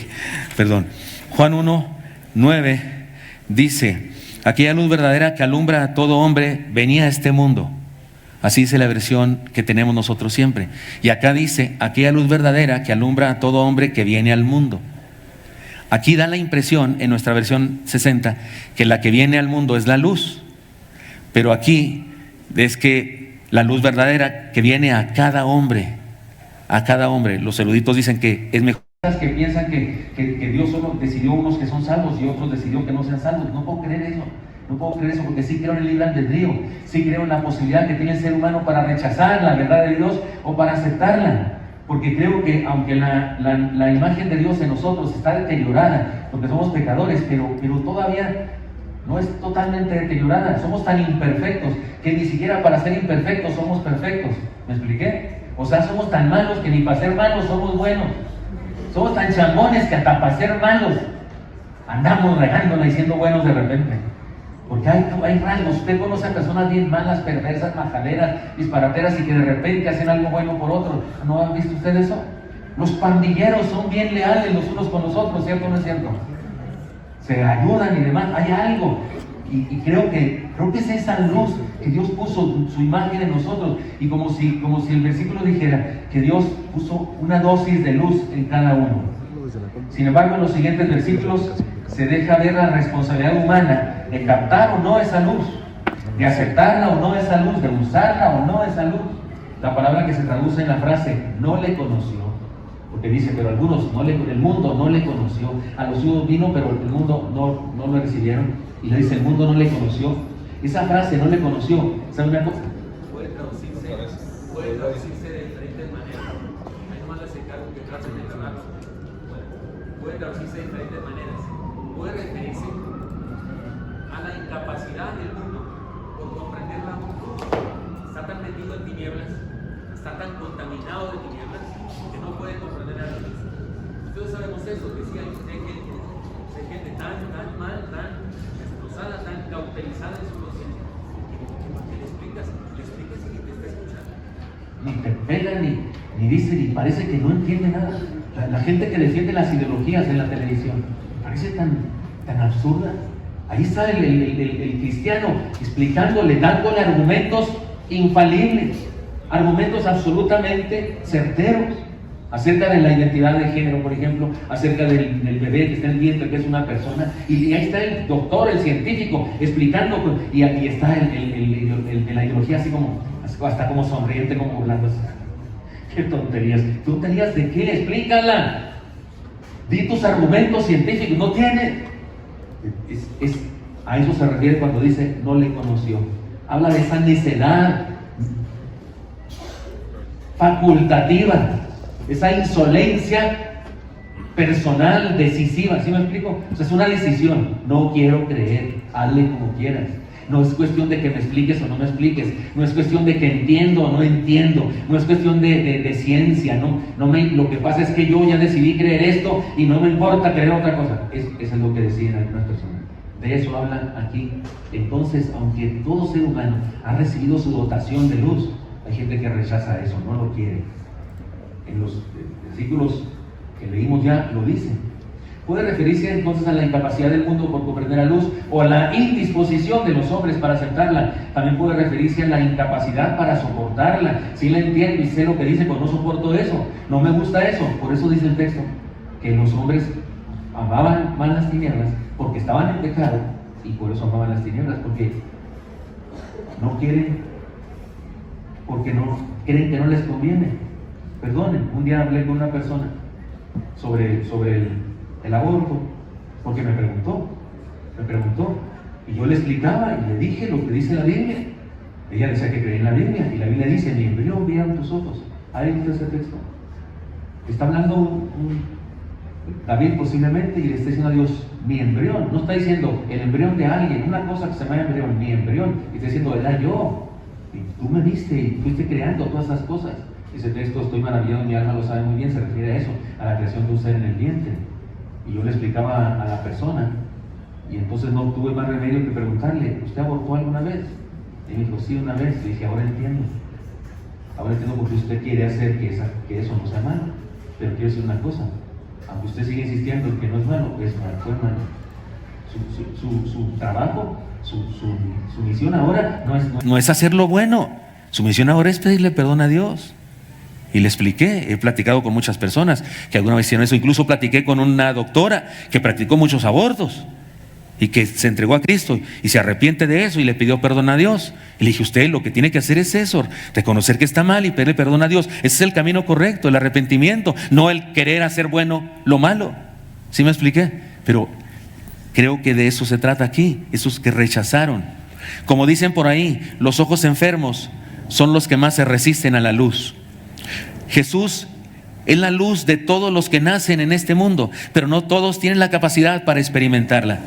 perdón. Juan 1:9 dice: aquella luz verdadera que alumbra a todo hombre venía a este mundo. Así dice la versión que tenemos nosotros siempre. Y acá dice: aquella luz verdadera que alumbra a todo hombre que viene al mundo. Aquí da la impresión, en nuestra versión 60, que la que viene al mundo es la luz. Pero aquí es que la luz verdadera que viene a cada hombre, a cada hombre. Los eruditos dicen que es mejor. Que piensan que Dios solo decidió unos que son salvos y otros decidió que no sean salvos. No puedo creer eso. No puedo creer eso, porque sí creo en el libre albedrío, sí creo en la posibilidad que tiene el ser humano para rechazar la verdad de Dios o para aceptarla. Porque creo que aunque la imagen de Dios en nosotros está deteriorada, porque somos pecadores, pero todavía no es totalmente deteriorada. Somos tan imperfectos que ni siquiera para ser imperfectos somos perfectos. ¿Me expliqué? O sea, somos tan malos que ni para ser malos somos buenos. Somos tan chambones que hasta para ser malos andamos regándola y siendo buenos de repente. Porque hay rasgos. Usted conoce a personas bien malas, perversas, majaleras, disparateras y que de repente hacen algo bueno por otro. ¿No han visto usted eso? Los pandilleros son bien leales los unos con los otros, ¿cierto o no es cierto? Se ayudan y demás. Hay algo. Y creo que es esa luz que Dios puso su imagen en nosotros. Y como si el versículo dijera que Dios puso una dosis de luz en cada uno. Sin embargo, en los siguientes versículos se deja ver la responsabilidad humana de captar o no esa luz, de aceptarla o no esa luz, de usarla o no esa luz. La palabra que se traduce en la frase no le conoció, porque dice, pero algunos el mundo no le conoció, a los suyos vino, pero el mundo no lo recibieron, y le dice, el mundo no le conoció. Esa frase, no le conoció, ¿sabe una cosa? Puede traducirse de diferentes maneras. Hay nomás les encargo que traten de grabarlo. Puede traducirse de diferentes maneras. Puede referirse a la incapacidad del mundo por comprender la luz. Está tan metido en tinieblas, está tan contaminado de tinieblas que no puede comprender la luz. Entonces sabemos eso, que sí hay gente tan mal, tan destrozada, tan cauterizada en su conciencia. Le explicas y te está escuchando. Ni te pega, ni dice, ni parece que no entiende nada. La gente que defiende las ideologías en la televisión parece tan absurda. Ahí está el cristiano explicándole, dándole argumentos infalibles, argumentos absolutamente certeros acerca de la identidad de género, por ejemplo, acerca del bebé que está en el vientre, que es una persona, y ahí está el doctor, el científico, explicando, y aquí está el de la ideología así como, hasta como sonriente, como burlándose. ¡Qué tonterías! ¿Tonterías de qué? Explícala. Di tus argumentos científicos. No tiene. A eso se refiere cuando dice no le conoció. Habla de esa necedad facultativa, esa insolencia personal, decisiva. ¿Sí me explico? O sea, es una decisión. No quiero creer. Hazle como quieras. No es cuestión de que me expliques o no me expliques. No es cuestión de que entiendo o no entiendo. No es cuestión de ciencia. Lo que pasa es que yo ya decidí creer esto y no me importa creer otra cosa. Eso es lo que deciden algunas personas. De eso hablan aquí. Entonces, aunque todo ser humano ha recibido su dotación de luz, hay gente que rechaza eso, no lo quiere. En los versículos que leímos ya lo dicen. Puede referirse entonces a la incapacidad del mundo por comprender la luz o a la indisposición de los hombres para aceptarla. También puede referirse a la incapacidad para soportarla. Sí la entiendo y sé lo que dice, pero no soporto eso. No me gusta eso. Por eso dice el texto que los hombres amaban más las tinieblas porque estaban en pecado y por eso amaban las tinieblas, porque no quieren, porque no creen que no les conviene. Perdonen, un día hablé con una persona sobre el aborto, porque me preguntó, y yo le explicaba y le dije lo que dice la Biblia. Ella decía que creía en la Biblia, y la Biblia dice, mi embrión vieron tus ojos. Ahí está ese texto. Está hablando David posiblemente, y le está diciendo a Dios, mi embrión. No está diciendo el embrión de alguien, una cosa que se llama embrión, mi embrión. Y está diciendo, era yo, y tú me diste, y fuiste creando todas esas cosas. Ese texto, estoy maravillado, mi alma lo sabe muy bien, se refiere a eso, a la creación de un ser en el vientre. Y yo le explicaba a la persona Y entonces no tuve más remedio que preguntarle, ¿usted abortó alguna vez? Y me dijo, sí, una vez. Le dije, ahora entiendo. Ahora entiendo por qué usted quiere hacer que eso no sea malo. Pero quiero decir una cosa, aunque usted sigue insistiendo en que no es malo, es malo. Su trabajo, su misión ahora no es hacer lo bueno. Su misión ahora es pedirle perdón a Dios. Y le expliqué, he platicado con muchas personas que alguna vez hicieron eso. Incluso platiqué con una doctora que practicó muchos abortos y que se entregó a Cristo y se arrepiente de eso y le pidió perdón a Dios. Y le dije, usted lo que tiene que hacer es eso, reconocer que está mal y pedirle perdón a Dios. Ese es el camino correcto, el arrepentimiento, no el querer hacer bueno lo malo. ¿Sí me expliqué? Pero creo que de eso se trata aquí, esos que rechazaron. Como dicen por ahí, los ojos enfermos son los que más se resisten a la luz. Jesús es la luz de todos los que nacen en este mundo, pero no todos tienen la capacidad para experimentarla,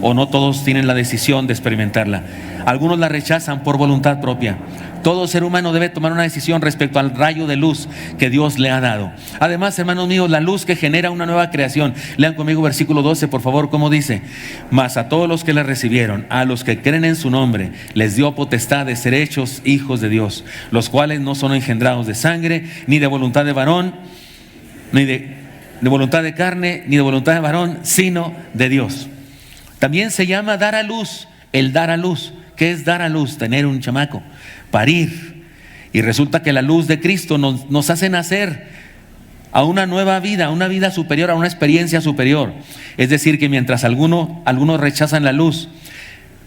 o no todos tienen la decisión de experimentarla. Algunos la rechazan por voluntad propia. Todo ser humano debe tomar una decisión respecto al rayo de luz que Dios le ha dado. Además, hermanos míos, la luz que genera una nueva creación. Lean conmigo versículo 12, por favor, ¿cómo dice? Mas a todos los que le recibieron, a los que creen en su nombre, les dio potestad de ser hechos hijos de Dios, los cuales no son engendrados de sangre, ni de voluntad de varón, ni de voluntad de carne, ni de voluntad de varón, sino de Dios. También se llama dar a luz, el dar a luz. ¿Qué es dar a luz? Tener un chamaco, parir. Y resulta que la luz de Cristo nos hace nacer a una nueva vida, a una vida superior, a una experiencia superior. Es decir, que mientras algunos rechazan la luz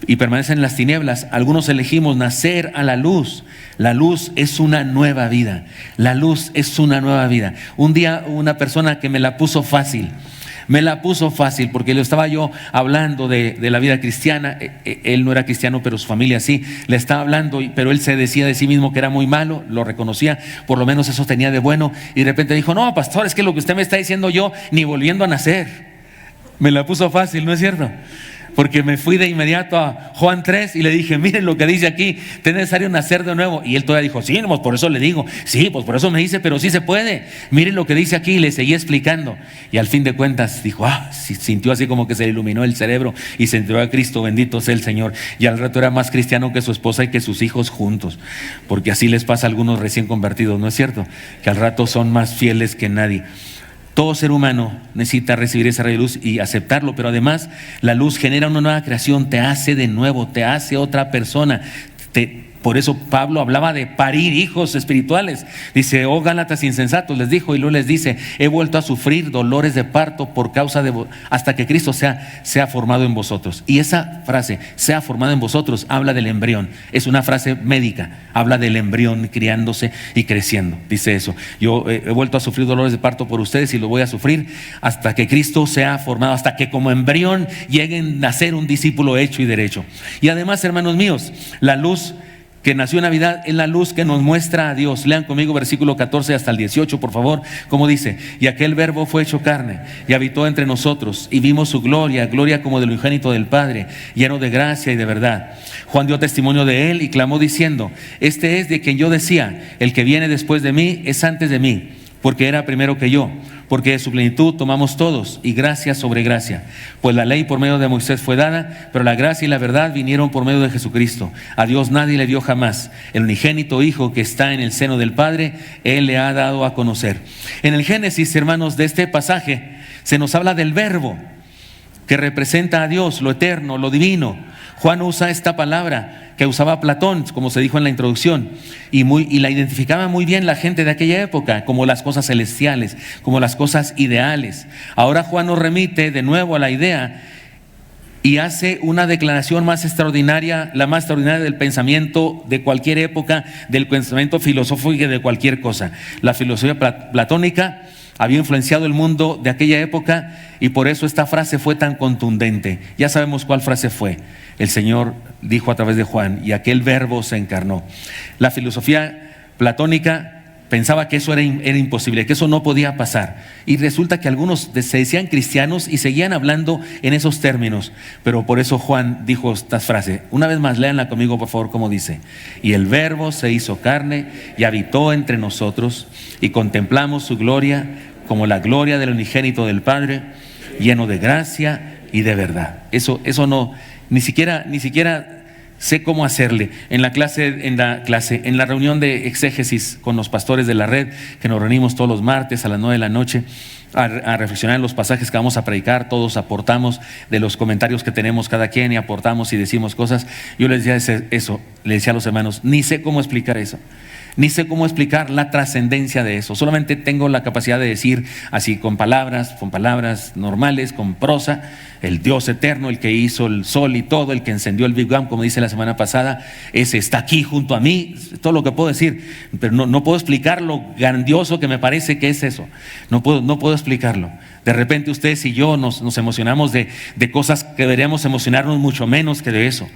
y permanecen en las tinieblas, algunos elegimos nacer a la luz. La luz es una nueva vida. La luz es una nueva vida. Un día una persona que me la puso fácil porque le estaba yo hablando de la vida cristiana. Él no era cristiano, pero su familia sí. Le estaba hablando, pero él se decía de sí mismo que era muy malo, lo reconocía, por lo menos eso tenía de bueno. Y de repente dijo, no, pastor, es que lo que usted me está diciendo yo, ni volviendo a nacer. Me la puso fácil, ¿no es cierto? Porque me fui de inmediato a Juan 3 y le dije, miren lo que dice aquí, es necesario nacer de nuevo. Y él todavía dijo, sí, pues por eso le digo, sí, pues por eso me dice, pero sí se puede. Miren lo que dice aquí, y le seguí explicando. Y al fin de cuentas dijo, sintió así como que se le iluminó el cerebro y se entregó a Cristo, bendito sea el Señor. Y al rato era más cristiano que su esposa y que sus hijos juntos. Porque así les pasa a algunos recién convertidos, ¿no es cierto? Que al rato son más fieles que nadie. Todo ser humano necesita recibir esa rayo de luz y aceptarlo, pero además la luz genera una nueva creación, te hace de nuevo, te hace otra persona. Por eso Pablo hablaba de parir hijos espirituales. Dice, oh Gálatas insensatos, les dijo, y luego les dice, he vuelto a sufrir dolores de parto por causa de hasta que Cristo sea formado en vosotros. Y esa frase, sea formado en vosotros, habla del embrión. Es una frase médica, habla del embrión criándose y creciendo. Dice eso, yo he vuelto a sufrir dolores de parto por ustedes y lo voy a sufrir hasta que Cristo sea formado, hasta que como embrión lleguen a ser un discípulo hecho y derecho. Y además, hermanos míos, la luz que nació en Navidad es la luz que nos muestra a Dios. Lean conmigo versículo 14 hasta el 18, por favor, como dice, y aquel verbo fue hecho carne y habitó entre nosotros y vimos su gloria, gloria como del unigénito del Padre, lleno de gracia y de verdad. Juan dio testimonio de él y clamó diciendo, este es de quien yo decía, el que viene después de mí es antes de mí, porque era primero que yo, porque de su plenitud tomamos todos, y gracia sobre gracia. Pues la ley por medio de Moisés fue dada, pero la gracia y la verdad vinieron por medio de Jesucristo. A Dios nadie le dio jamás. El unigénito Hijo que está en el seno del Padre, Él le ha dado a conocer. En el Génesis, hermanos, de este pasaje, se nos habla del verbo, que representa a Dios, lo eterno, lo divino. Juan usa esta palabra que usaba Platón, como se dijo en la introducción, y la identificaba muy bien la gente de aquella época, como las cosas celestiales, como las cosas ideales. Ahora Juan nos remite de nuevo a la idea y hace una declaración más extraordinaria, la más extraordinaria del pensamiento de cualquier época, del pensamiento filosófico y de cualquier cosa. La filosofía platónica había influenciado el mundo de aquella época y por eso esta frase fue tan contundente. Ya sabemos cuál frase fue. El Señor dijo a través de Juan, y aquel verbo se encarnó. La filosofía platónica pensaba que eso era imposible, que eso no podía pasar. Y resulta que algunos se decían cristianos y seguían hablando en esos términos. Pero por eso Juan dijo esta frase. Una vez más, léanla conmigo, por favor, como dice. Y el verbo se hizo carne y habitó entre nosotros y contemplamos su gloria como la gloria del unigénito del Padre, lleno de gracia y de verdad. Eso no, ni siquiera sé cómo hacerle. En la reunión de exégesis con los pastores de la red, que nos reunimos todos los martes a las 9 de la noche, a reflexionar en los pasajes que vamos a predicar, todos aportamos de los comentarios que tenemos cada quien y aportamos y decimos cosas. Yo les decía eso, le decía a los hermanos, ni sé cómo explicar eso. Ni sé cómo explicar la trascendencia de eso. Solamente tengo la capacidad de decir así con palabras normales, con prosa, el Dios eterno, el que hizo el sol y todo, el que encendió el Big Bang, como dice la semana pasada, ese está aquí junto a mí, todo lo que puedo decir, pero no puedo explicar lo grandioso que me parece que es eso. No puedo explicarlo. De repente ustedes y yo nos emocionamos de cosas que deberíamos emocionarnos mucho menos que de eso.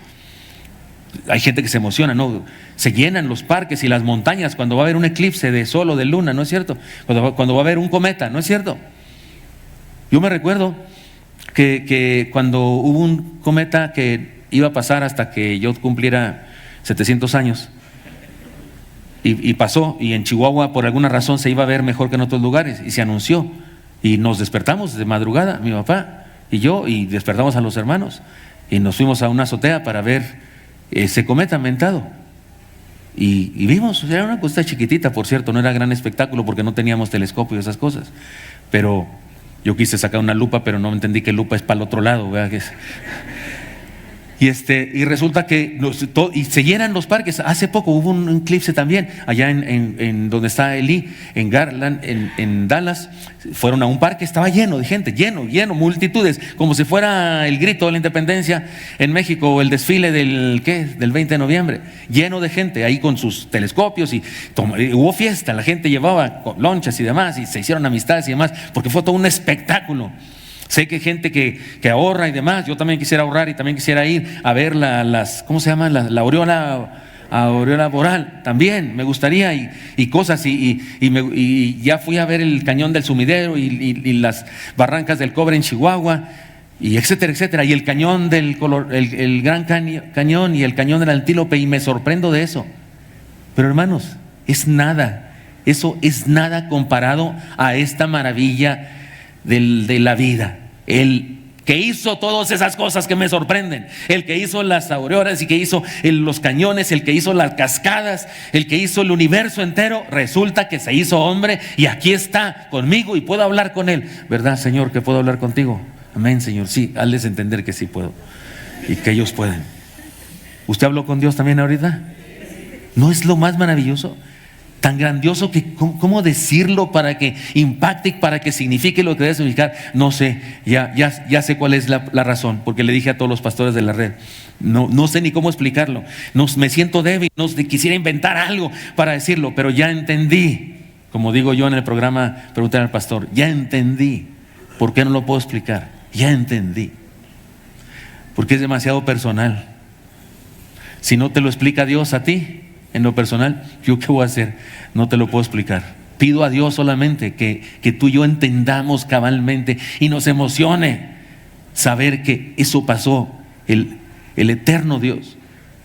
Hay gente que se emociona, ¿no? Se llenan los parques y las montañas cuando va a haber un eclipse de sol o de luna, ¿no es cierto? Cuando va a haber un cometa, ¿no es cierto? Yo me recuerdo que cuando hubo un cometa que iba a pasar hasta que yo cumpliera 700 años y pasó, y en Chihuahua por alguna razón se iba a ver mejor que en otros lugares y se anunció y nos despertamos de madrugada, mi papá y yo, y despertamos a los hermanos y nos fuimos a una azotea para ver ese cometa mentado y vimos, era una cosa chiquitita, por cierto, no era gran espectáculo porque no teníamos telescopio y esas cosas, pero yo quise sacar una lupa, pero no entendí que lupa es para el otro lado, ¿verdad? Y resulta que y se llenan los parques. Hace poco hubo un eclipse también allá en donde está Eli, en Garland, en Dallas. Fueron a un parque, estaba lleno de gente, lleno, multitudes, como si fuera el grito de la independencia en México o el desfile del 20 de noviembre, lleno de gente ahí con sus telescopios y hubo fiesta, la gente llevaba lonchas y demás y se hicieron amistades y demás, porque fue todo un espectáculo. Sé que hay gente que ahorra y demás. Yo también quisiera ahorrar y también quisiera ir a ver ¿cómo se llama? La aureola boreal. También me gustaría y cosas. Y ya fui a ver el cañón del Sumidero y las barrancas del Cobre en Chihuahua, y etcétera, etcétera. Y el cañón el Gran Cañón y el cañón del Antílope, y me sorprendo de eso. Pero hermanos, es nada. Eso es nada comparado a esta maravilla de la vida. El que hizo todas esas cosas que me sorprenden, el que hizo las auroras y que hizo los cañones, el que hizo las cascadas, el que hizo el universo entero, resulta que se hizo hombre y aquí está conmigo y puedo hablar con él. ¿Verdad, Señor, que puedo hablar contigo? Amén, Señor. Sí, hazles entender que sí puedo y que ellos pueden. ¿Usted habló con Dios también ahorita? ¿No es lo más maravilloso? Tan grandioso que ¿cómo decirlo para que impacte, para que signifique lo que debe significar? No sé, ya sé cuál es la razón, porque le dije a todos los pastores de la red, no sé ni cómo explicarlo, me siento débil, quisiera inventar algo para decirlo, pero ya entendí, como digo yo en el programa Preguntar al Pastor, ya entendí. ¿Por qué no lo puedo explicar? Ya entendí, porque es demasiado personal. Si no te lo explica Dios a ti en lo personal, ¿yo qué voy a hacer? No te lo puedo explicar. Pido a Dios solamente que tú y yo entendamos cabalmente y nos emocione saber que eso pasó. El eterno Dios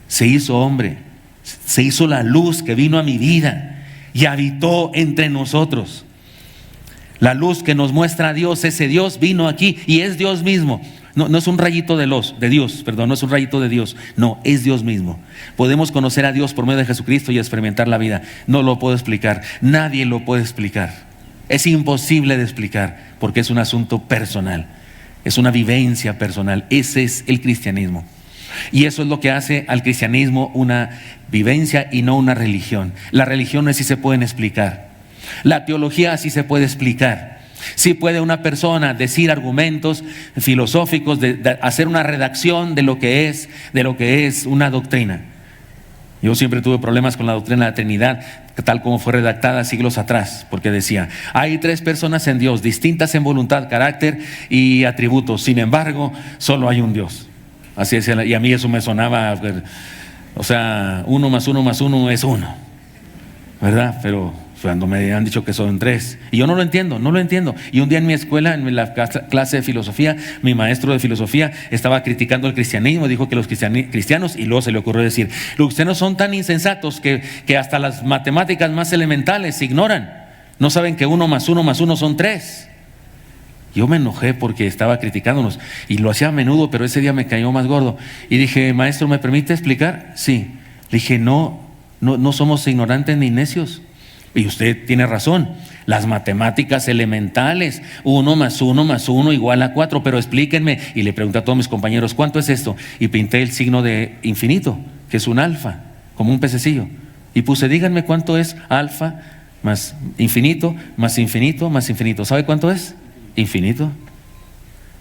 se hizo hombre, se hizo la luz que vino a mi vida y habitó entre nosotros. La luz que nos muestra a Dios, ese Dios vino aquí y es Dios mismo. No es un rayito de Dios, no es un rayito de Dios, no, es Dios mismo. Podemos conocer a Dios por medio de Jesucristo y experimentar la vida. No lo puedo explicar, nadie lo puede explicar. Es imposible de explicar porque es un asunto personal, es una vivencia personal. Ese es el cristianismo. Y eso es lo que hace al cristianismo una vivencia y no una religión. Las religiones sí se pueden explicar, la teología sí se puede explicar. Sí puede una persona decir argumentos filosóficos, de hacer una redacción de lo que es una doctrina. Yo siempre tuve problemas con la doctrina de la Trinidad, tal como fue redactada siglos atrás, porque decía, hay 3 personas en Dios, distintas en voluntad, carácter y atributos. Sin embargo, solo hay un Dios. Así decía, y a mí eso me sonaba, o sea, 1 más 1 más 1 es 1, ¿verdad? Pero cuando me han dicho que son 3, y yo no lo entiendo. Y un día en mi escuela, en la clase de filosofía, mi maestro de filosofía estaba criticando el cristianismo, dijo que los cristianos, y luego se le ocurrió decir, los cristianos son tan insensatos que hasta las matemáticas más elementales se ignoran, no saben que 1 más 1 más 1 son 3. Yo me enojé porque estaba criticándonos y lo hacía a menudo, pero ese día me cayó más gordo. Y dije, maestro, ¿me permite explicar? Sí. Le dije, no somos ignorantes ni necios. Y usted tiene razón. Las matemáticas elementales, 1 más 1 más 1 igual a 4, pero explíquenme. Y le pregunté a todos mis compañeros, ¿cuánto es esto? Y pinté el signo de infinito, que es un alfa, como un pececillo. Y puse, díganme cuánto es alfa más infinito, más infinito, más infinito. ¿Sabe cuánto es? Infinito.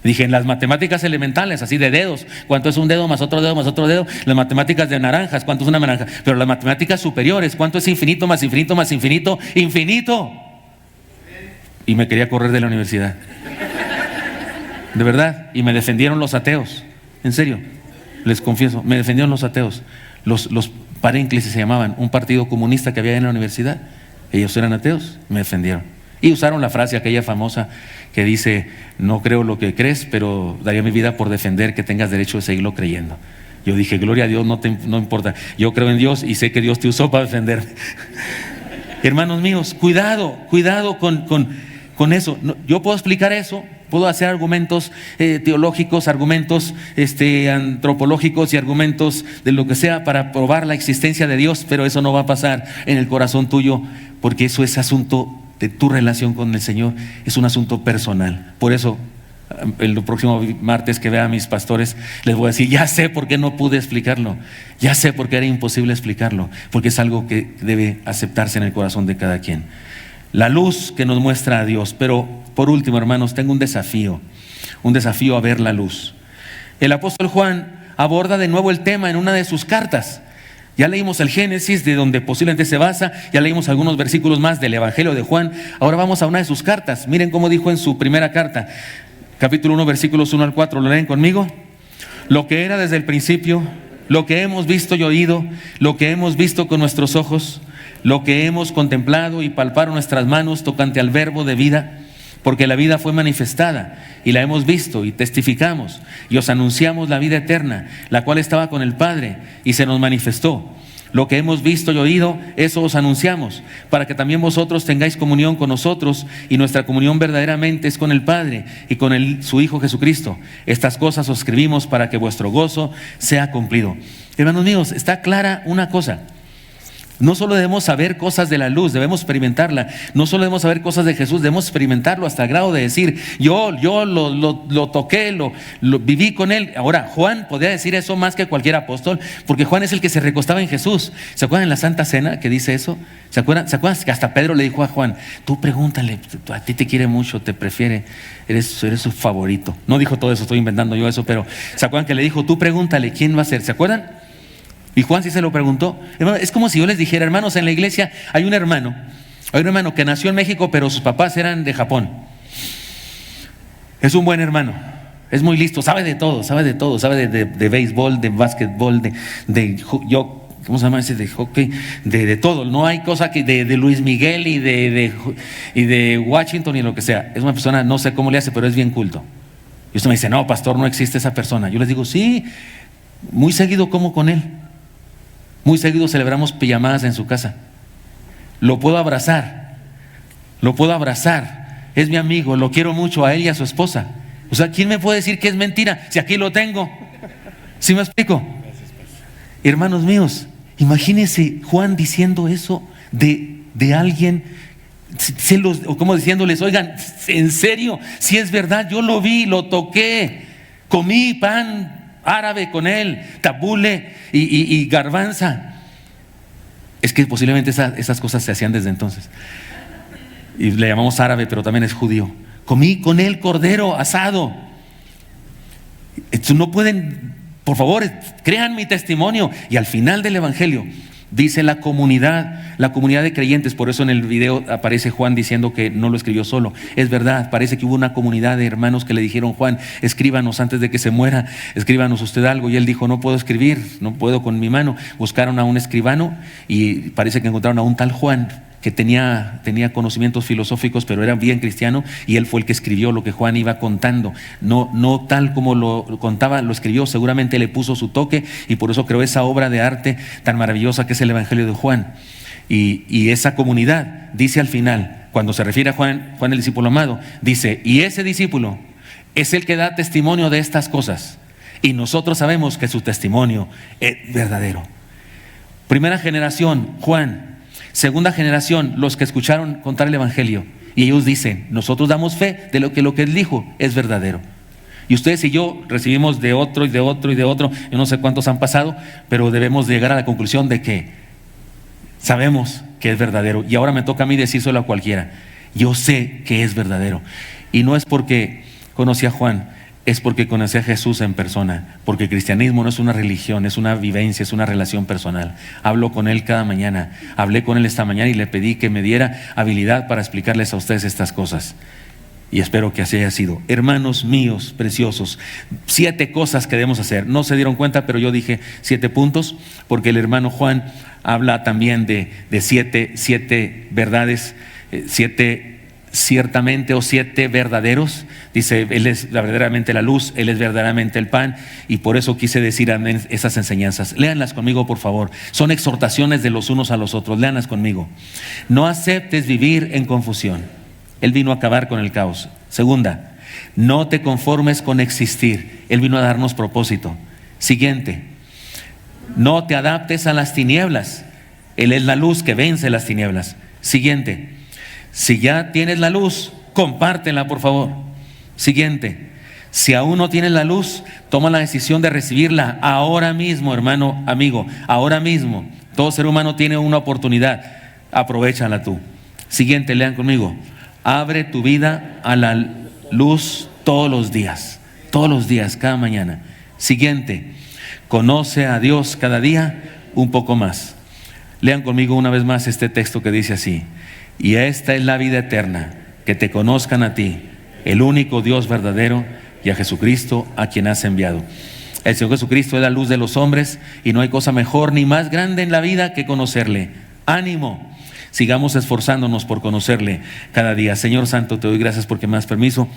Dije, en las matemáticas elementales, así de dedos, ¿cuánto es un dedo más otro dedo más otro dedo? Las matemáticas de naranjas, ¿cuánto es una naranja? Pero las matemáticas superiores, ¿cuánto es infinito más infinito más infinito? ¡Infinito! Y me quería correr de la universidad. De verdad. Y me defendieron los ateos. En serio, les confieso, me defendieron los ateos. Los Parénclisis se llamaban, un partido comunista que había en la universidad. Ellos eran ateos, me defendieron. Y usaron la frase aquella famosa que dice, no creo lo que crees, pero daría mi vida por defender que tengas derecho de seguirlo creyendo. Yo dije, gloria a Dios, no importa, yo creo en Dios y sé que Dios te usó para defenderme. Hermanos míos, cuidado con eso. Yo puedo explicar eso, puedo hacer argumentos teológicos, argumentos antropológicos y argumentos de lo que sea para probar la existencia de Dios, pero eso no va a pasar en el corazón tuyo, porque eso es asunto de tu relación con el Señor, es un asunto personal. Por eso, el próximo martes que vea a mis pastores, les voy a decir, ya sé por qué no pude explicarlo, ya sé por qué era imposible explicarlo, porque es algo que debe aceptarse en el corazón de cada quien. La luz que nos muestra a Dios. Pero por último, hermanos, tengo un desafío a ver la luz. El apóstol Juan aborda de nuevo el tema en una de sus cartas. Ya leímos el Génesis, de donde posiblemente se basa, ya leímos algunos versículos más del Evangelio de Juan. Ahora vamos a una de sus cartas. Miren cómo dijo en su primera carta, capítulo 1, versículos 1 al 4. ¿Lo leen conmigo? Lo que era desde el principio, lo que hemos visto y oído, lo que hemos visto con nuestros ojos, lo que hemos contemplado y palparon nuestras manos tocante al verbo de vida, porque la vida fue manifestada y la hemos visto y testificamos y os anunciamos la vida eterna, la cual estaba con el Padre y se nos manifestó. Lo que hemos visto y oído, eso os anunciamos, para que también vosotros tengáis comunión con nosotros, y nuestra comunión verdaderamente es con el Padre y con su Hijo Jesucristo. Estas cosas os escribimos para que vuestro gozo sea cumplido. Hermanos míos, está clara una cosa. No solo debemos saber cosas de la luz, debemos experimentarla. No solo debemos saber cosas de Jesús, debemos experimentarlo hasta el grado de decir, yo lo toqué, lo viví con él. Ahora, Juan podría decir eso más que cualquier apóstol, porque Juan es el que se recostaba en Jesús. ¿Se acuerdan en la Santa Cena que dice eso? ¿Se acuerdan que hasta Pedro le dijo a Juan, tú pregúntale, a ti te quiere mucho, te prefiere, eres su favorito? No dijo todo eso, estoy inventando yo eso, pero ¿se acuerdan que le dijo, tú pregúntale, ¿quién va a ser? ¿Se acuerdan? Y Juan sí se lo preguntó. Hermano, es como si yo les dijera, hermanos, en la iglesia hay un hermano que nació en México, pero sus papás eran de Japón. Es un buen hermano, es muy listo, sabe de todo, sabe de béisbol, de básquetbol, ¿cómo se llama ese? De hockey, de todo. No hay cosa que de Luis Miguel y de Washington y lo que sea. Es una persona, no sé cómo le hace, pero es bien culto. Y usted me dice, no, pastor, no existe esa persona. Yo les digo, sí, muy seguido como con él. Muy seguido celebramos pijamadas en su casa. Lo puedo abrazar. Es mi amigo, lo quiero mucho a él y a su esposa. O sea, ¿quién me puede decir que es mentira si aquí lo tengo? ¿Sí me explico? Hermanos míos, imagínense Juan diciendo eso de alguien, o como diciéndoles, oigan, en serio, si es verdad, yo lo vi, lo toqué, comí pan árabe con él, tabule y garbanza. Es que posiblemente esas cosas se hacían desde entonces. Y le llamamos árabe, pero también es judío. Comí con él cordero asado. No pueden, por favor, crean mi testimonio. Y al final del Evangelio dice la comunidad de creyentes. Por eso en el video aparece Juan diciendo que no lo escribió solo. Es verdad, parece que hubo una comunidad de hermanos que le dijeron, Juan, escríbanos antes de que se muera, escríbanos usted algo. Y él dijo, no puedo escribir, no puedo con mi mano. Buscaron a un escribano y parece que encontraron a un tal Juan que tenía conocimientos filosóficos, pero era bien cristiano, y él fue el que escribió lo que Juan iba contando. No tal como lo contaba, lo escribió, seguramente le puso su toque, y por eso creó esa obra de arte tan maravillosa que es el Evangelio de Juan. Y esa comunidad dice al final, cuando se refiere a Juan el discípulo amado, dice, y ese discípulo es el que da testimonio de estas cosas, y nosotros sabemos que su testimonio es verdadero. Primera generación, Juan. Segunda generación, los que escucharon contar el evangelio, y ellos dicen, nosotros damos fe de lo que él dijo es verdadero. Y ustedes y yo recibimos de otro y de otro y de otro, yo no sé cuántos han pasado, pero debemos llegar a la conclusión de que sabemos que es verdadero. Y ahora me toca a mí decírselo a cualquiera, yo sé que es verdadero. Y no es porque conocí a Juan, es porque conocí a Jesús en persona, porque el cristianismo no es una religión, es una vivencia, es una relación personal. Hablo con él cada mañana, hablé con él esta mañana y le pedí que me diera habilidad para explicarles a ustedes estas cosas. Y espero que así haya sido. Hermanos míos preciosos, 7 cosas que debemos hacer. No se dieron cuenta, pero yo dije 7 puntos, porque el hermano Juan habla también de 7 verdades, 7 ciertamente o 7 verdaderos. Dice, Él es verdaderamente la luz, Él es verdaderamente el pan, y por eso quise decir esas enseñanzas. Léanlas conmigo, por favor. Son exhortaciones de los unos a los otros. Léanlas conmigo. No aceptes vivir en confusión. Él vino a acabar con el caos. Segunda, no te conformes con existir. Él vino a darnos propósito. Siguiente, no te adaptes a las tinieblas. Él es la luz que vence las tinieblas. Siguiente, si ya tienes la luz, compártela, por favor. Siguiente, si aún no tienes la luz, toma la decisión de recibirla ahora mismo, hermano, amigo, ahora mismo. Todo ser humano tiene una oportunidad, aprovéchala tú. Siguiente, lean conmigo. Abre tu vida a la luz todos los días, cada mañana. Siguiente, conoce a Dios cada día un poco más. Lean conmigo una vez más este texto que dice así: y esta es la vida eterna, que te conozcan a ti, el único Dios verdadero, y a Jesucristo a quien has enviado. El Señor Jesucristo es la luz de los hombres, y no hay cosa mejor ni más grande en la vida que conocerle. ¡Ánimo! Sigamos esforzándonos por conocerle cada día. Señor Santo, te doy gracias porque me das permiso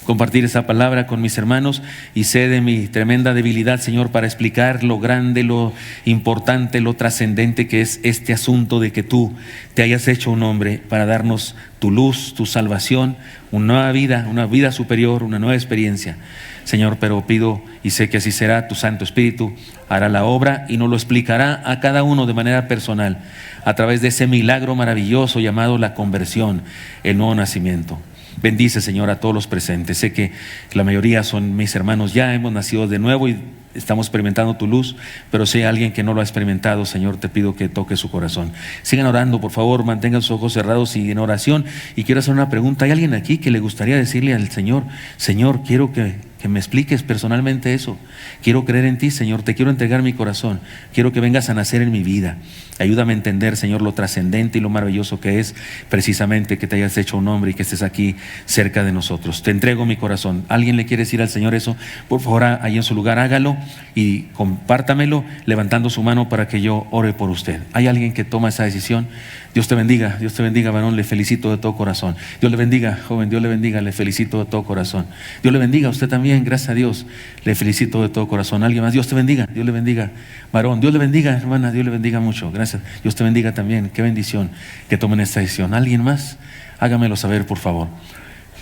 compartir esa palabra con mis hermanos, y sé de mi tremenda debilidad, Señor, para explicar lo grande, lo importante, lo trascendente que es este asunto de que tú te hayas hecho un hombre para darnos tu luz, tu salvación, una vida superior, una nueva experiencia. Señor, pero pido y sé que así será, tu Santo Espíritu hará la obra y nos lo explicará a cada uno de manera personal a través de ese milagro maravilloso llamado la conversión, el nuevo nacimiento. Bendice, Señor, a todos los presentes. Sé que la mayoría son mis hermanos, ya hemos nacido de nuevo y estamos experimentando tu luz, pero si hay alguien que no lo ha experimentado, Señor, te pido que toque su corazón. Sigan orando, por favor, mantengan sus ojos cerrados y en oración. Y quiero hacer una pregunta. ¿Hay alguien aquí que le gustaría decirle al Señor: Señor, quiero que me expliques personalmente eso? Quiero creer en ti, Señor, te quiero entregar mi corazón, quiero que vengas a nacer en mi vida. Ayúdame a entender, Señor, lo trascendente y lo maravilloso que es precisamente que te hayas hecho un hombre y que estés aquí cerca de nosotros. Te entrego mi corazón. ¿Alguien le quiere decir al Señor eso? Por favor, ahí en su lugar hágalo y compártamelo levantando su mano para que yo ore por usted. ¿Hay alguien que toma esa decisión? Dios te bendiga, varón, le felicito de todo corazón. Dios le bendiga, joven, Dios le bendiga, le felicito de todo corazón. Dios le bendiga a usted también, gracias a Dios, le felicito de todo corazón. ¿Alguien más? Dios te bendiga, Dios le bendiga, varón, Dios le bendiga, hermana, Dios le bendiga mucho, gracias. Dios te bendiga también, qué bendición que tomen esta decisión. ¿Alguien más? Hágamelo saber, por favor.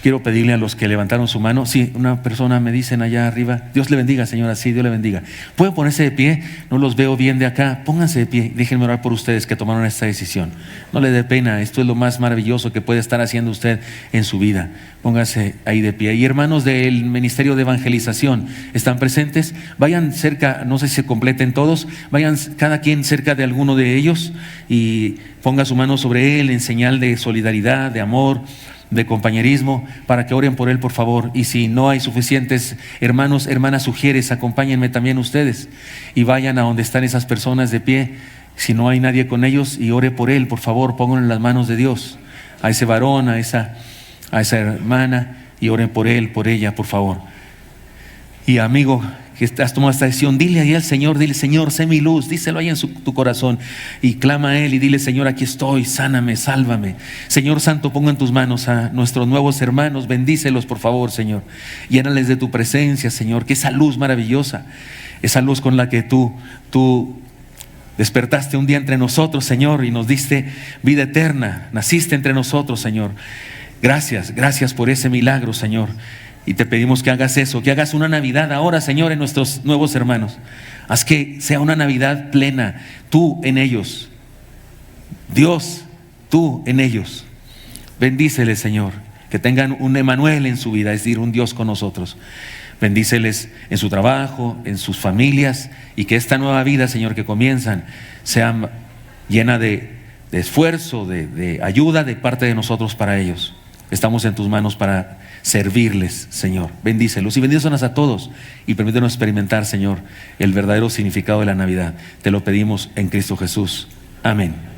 Quiero pedirle a los que levantaron su mano. Sí, una persona me dicen allá arriba. Dios le bendiga, señora. Sí, Dios le bendiga. ¿Pueden ponerse de pie? No los veo bien de acá. Pónganse de pie. Déjenme orar por ustedes que tomaron esta decisión. No le dé pena. Esto es lo más maravilloso que puede estar haciendo usted en su vida. Pónganse ahí de pie. Y hermanos del Ministerio de Evangelización, ¿están presentes? Vayan cerca, no sé si se completen todos. Vayan cada quien cerca de alguno de ellos y ponga su mano sobre él en señal de solidaridad, de amor, de compañerismo, para que oren por él, por favor. Y si no hay suficientes hermanos, hermanas, sugieres, acompáñenme también ustedes y vayan a donde están esas personas de pie. Si no hay nadie con ellos, y ore por él, por favor, pónganlo en las manos de Dios, a ese varón, a esa hermana, y oren por él, por ella, por favor. Y amigo que has tomado esta decisión, dile ahí al Señor, dile: Señor, sé mi luz, díselo ahí en tu corazón y clama a Él y dile: Señor, aquí estoy, sáname, sálvame. Señor Santo, ponga en tus manos a nuestros nuevos hermanos, bendícelos por favor, Señor, llénales de tu presencia, Señor, que esa luz maravillosa, esa luz con la que tú Despertaste un día entre nosotros, Señor, y nos diste vida eterna. Naciste entre nosotros, Señor. Gracias, gracias por ese milagro, Señor. Y te pedimos que hagas eso, que hagas una Navidad ahora, Señor, en nuestros nuevos hermanos. Haz que sea una Navidad plena, tú en ellos. Dios, tú en ellos. Bendíceles, Señor, que tengan un Emmanuel en su vida, es decir, un Dios con nosotros. Bendíceles en su trabajo, en sus familias, y que esta nueva vida, Señor, que comienzan, sea llena de esfuerzo, de ayuda de parte de nosotros para ellos. Estamos en tus manos para servirles, Señor. Bendícelos y bendícenos a todos y permítenos experimentar, Señor, el verdadero significado de la Navidad. Te lo pedimos en Cristo Jesús. Amén.